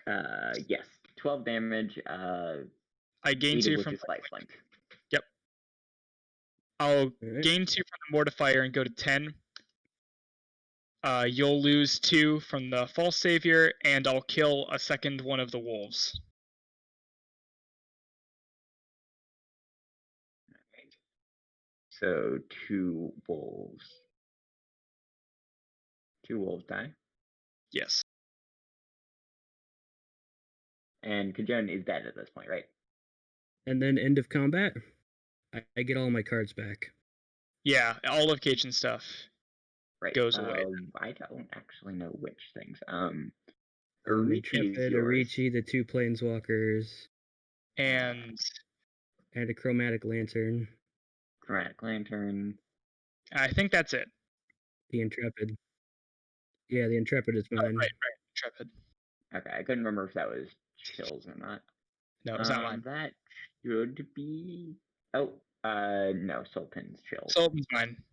Yes. 12 damage. I gain 2 from lifelink. Yep. I'll gain 2 from the Mortifier and go to 10. You'll lose 2 from the False Savior, and I'll kill a second one of the wolves. Okay. So 2 wolves. 2 wolves die? Yes. And Kajun is dead at this point, right? And then end of combat, I get all my cards back. Yeah, all of Cajun's stuff goes away. I don't actually know which things. Orichi, the 2 planeswalkers. And a chromatic lantern. I think that's it. The Intrepid. Yeah, the Intrepid is mine. Oh, right, Intrepid. Okay, I couldn't remember if that was Chill's or not. No, it's not mine. That should be. Oh, no, Sultan's Chill. Sultan's mine.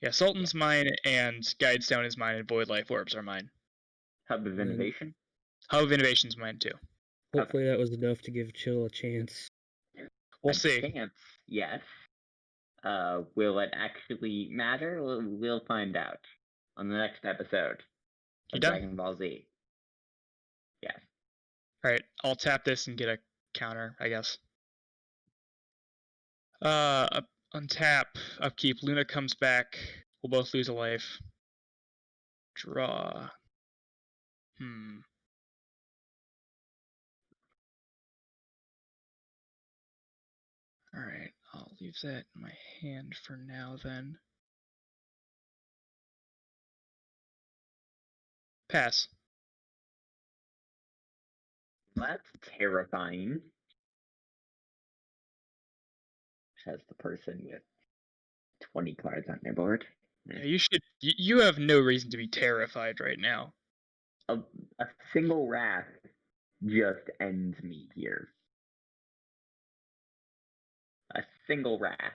Yeah, Sultan's mine, and Guidestone is mine, and Void Life Orbs are mine. Hub of Innovation? Hub of Innovation's mine, too. Hopefully that was enough to give Chill a chance. We'll see. Chance, yes. Will it actually matter? We'll find out on the next episode of Dragon Ball Z. Yes. Alright, I'll tap this and get a counter, I guess. Untap, upkeep, Luna comes back. We'll both lose a life. Draw. Alright, I'll leave that in my hand for now then. Pass. That's terrifying. Says the person with 20 cards on their board. Yeah, you have no reason to be terrified right now. A single wrath just ends me here. A single wrath.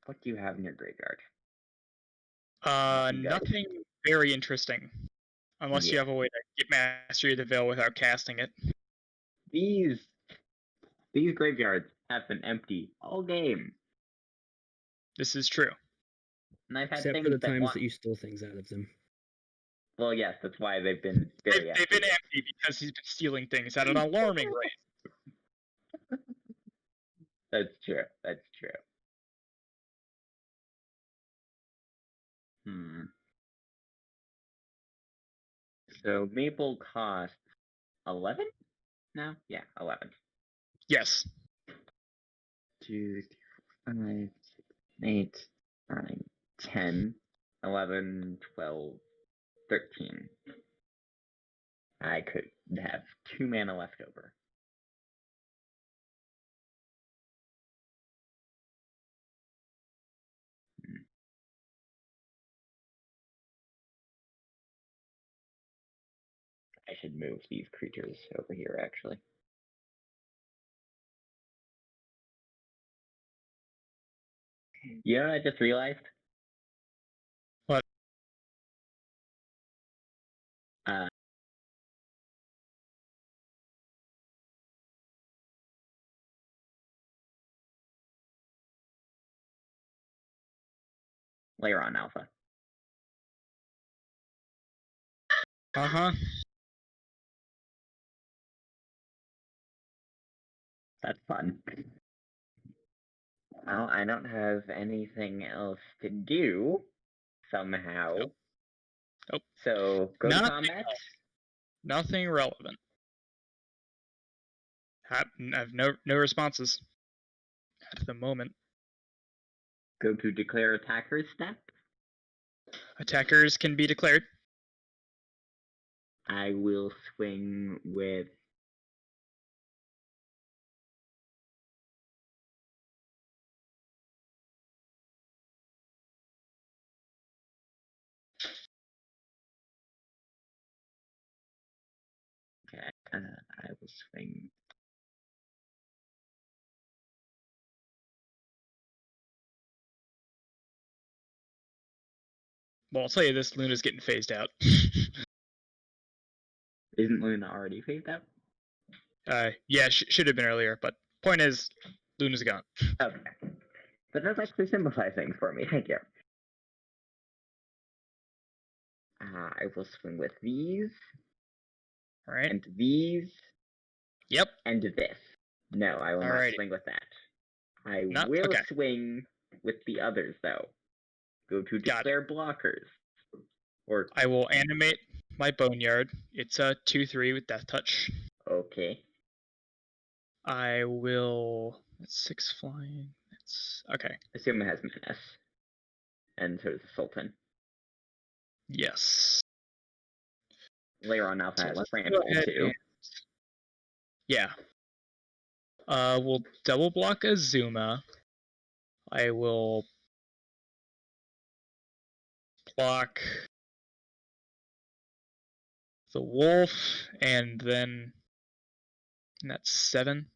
What do you have in your graveyard? Nothing very interesting. Unless you have a way to get Mastery of the Veil without casting it. These graveyards have been empty all game. This is true. And I've had Except things for the times that you stole things out of them. Well, yes, that's why they've been very empty. They've been empty because he's been stealing things at an alarming rate. That's true. That's true. So Maple costs 11? No? Yeah, 11. Yes. 2, 3, 4, 5, 6, 8, 9, 10, 11, 12, 13. I could have 2 mana left over. I should move these creatures over here, actually. You know what I just realized? What? Layer on Alpha. Uh-huh. That's fun. Well, I don't have anything else to do, somehow. Nope. So, go to combat. Nothing relevant. I have no responses at the moment. Go to declare attackers step. Attackers can be declared. I will swing with I will swing. Well, I'll tell you this, Luna's getting phased out. Isn't Luna already phased out? Yeah, should have been earlier, but point is, Luna's gone. Okay. But that's actually simplify things for me, thank you. I will swing with these. Alright. And these. Yep. And this. No, I will not swing with that. I will swing with the others, though. Go to declare blockers. Or I will animate my Boneyard. It's a 2/3 with Death Touch. Okay. I will. It's 6 flying. It's okay. Assume it has menace. And so does the Sultan. Yes. Layer on Alpha has trample too. Yeah. We'll double block Azuma. I will block the wolf, and then that's 7.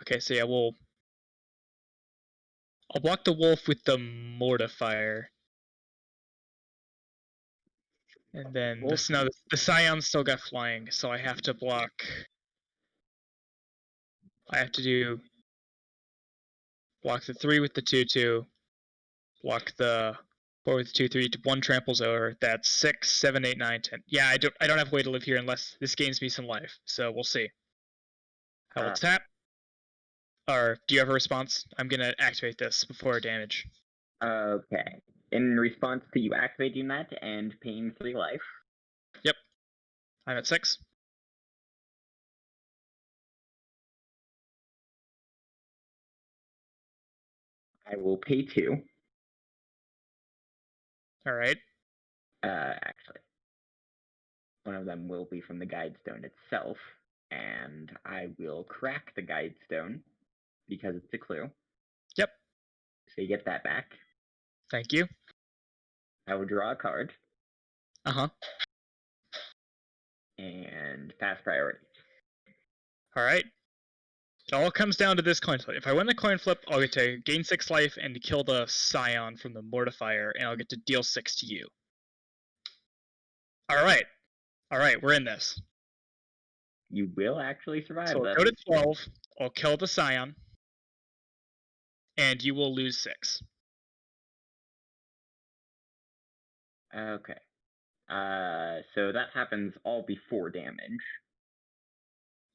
Okay, so yeah, I'll block the wolf with the Mortifier. And then the Scion still got flying, so I have to block. I have to do block the 3 with the 2/2, block the 4 with the 2/3. 1 tramples over. That's 6, 7, 8, 9, 10. Yeah, I don't have a way to live here unless this gains me some life. So we'll see. I will tap. Or do you have a response? I'm gonna activate this before damage. Okay. In response to you activating that and paying 3 life. Yep. I'm at 6. I will pay 2. Alright. Actually. One of them will be from the Guidestone itself. And I will crack the Guidestone because it's a clue. Yep. So you get that back. Thank you. I will draw a card. Uh-huh. And pass priority. Alright. It all comes down to this coin flip. If I win the coin flip, I'll get to gain 6 life and kill the Scion from the Mortifier, and I'll get to deal 6 to you. Alright. Alright, we're in this. You will actually survive so this. I'll go to 12, I'll kill the Scion, and you will lose 6. Okay. So that happens all before damage.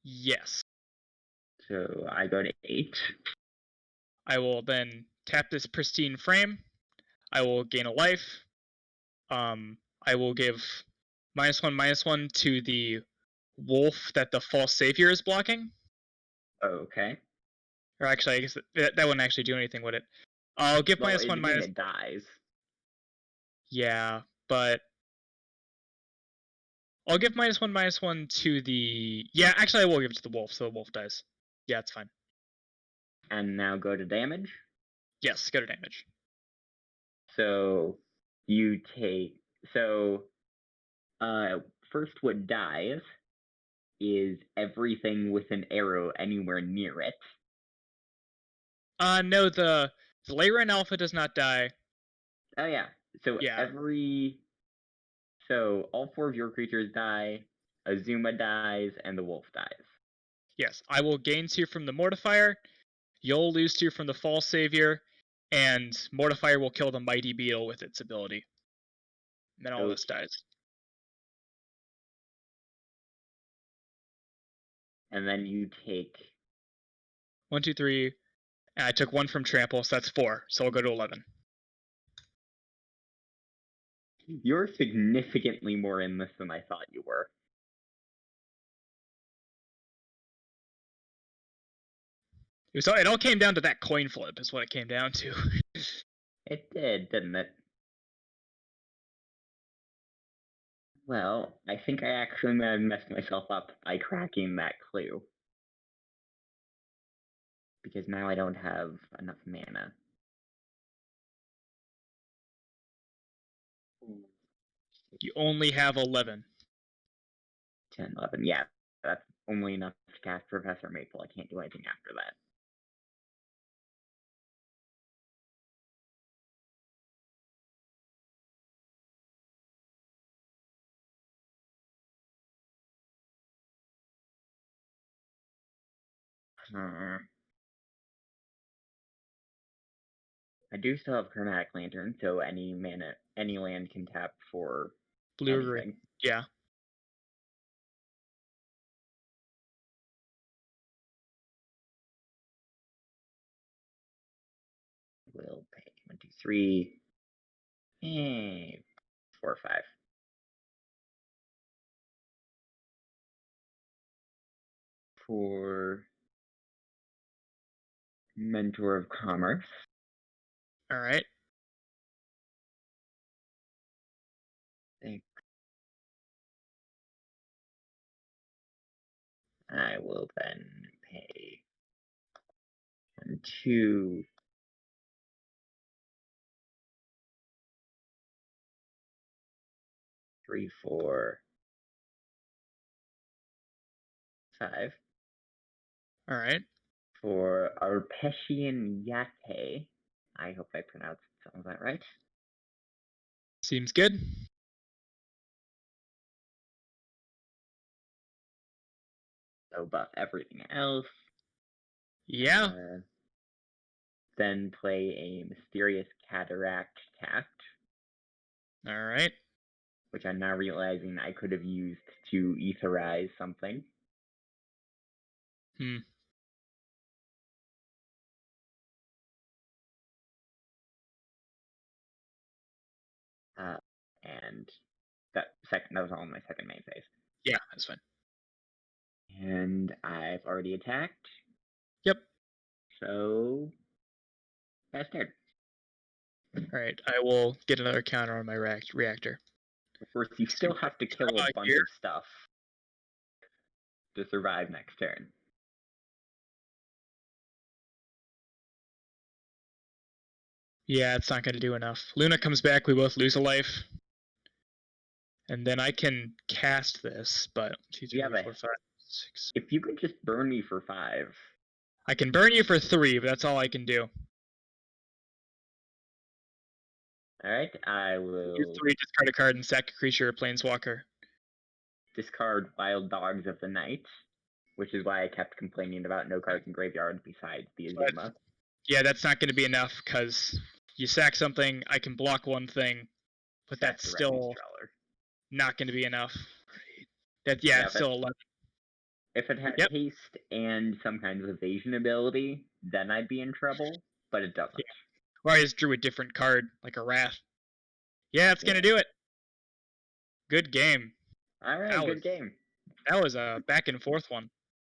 Yes. So I go to 8. I will then tap this pristine frame. I will gain a life. I will give -1/-1 to the wolf that the false savior is blocking. Okay. Or actually, I guess that wouldn't actually do anything, would it? I'll give Well, -1/-1. it dies. Yeah, but I'll give -1/-1 to the. Yeah, actually, I will give it to the wolf, so the wolf dies. Yeah, it's fine. And now go to damage. Yes, go to damage. So you take first what dies is everything with an arrow anywhere near it. No, the Leyran Alpha does not die. Oh yeah. So Yeah. all 4 of your creatures die, Azuma dies, and the wolf dies. Yes, I will gain 2 from the Mortifier. You'll lose 2 from the False Savior, and Mortifier will kill the Mighty Beetle with its ability. And then all this dies. And then you take 1, 2, 3. And I took 1 from Trample, so that's 4. So I'll go to 11. You're significantly more in this than I thought you were. It all came down to that coin flip, is what it came down to. It did, didn't it? Well, I think I actually messed myself up by cracking that clue. Because now I don't have enough mana. You only have 11. 10, 11. Yeah, that's only enough to cast Professor Maple. I can't do anything after that. I do still have Chromatic Lantern, so any land can tap for Blue or anything. green. Yeah. We'll pay 1, 2, 3, and 4, 5. For Mentor of Commerce. Alright. Thanks. I will then pay 1, 2, 3, 4, 5. Alright. For Arpeshian Yate. I hope I pronounced some of that right. Seems good. So buff everything else. Yeah. Then play a Mysterious Cataract Tapped. Alright. Which I'm now realizing I could have used to etherize something. And that was all in my second main phase. Yeah, that's fine. And I've already attacked. Yep. So that's turn. Alright, I will get another counter on my reactor. Of course, you still have to kill a bunch of stuff to survive next turn. Yeah, it's not going to do enough. Luna comes back, we both lose a life. And then I can cast this, but 2, 3, 4, 5, 6. If you could just burn me for 5. I can burn you for 3, but that's all I can do. Alright, I will Use 3, discard a card, and sack a creature or planeswalker. discard Wild Dogs of the Night, which is why I kept complaining about no cards in graveyard besides the Azuma. Yeah, that's not going to be enough, because you sack something, I can block one thing, but that's still not going to be enough. It's still 11. If it had haste and some kind of evasion ability, then I'd be in trouble, but it doesn't. Yeah. Or I just drew a different card, like a Wrath. Yeah, it's going to do it. Good game. All right, good game. That was a back and forth one.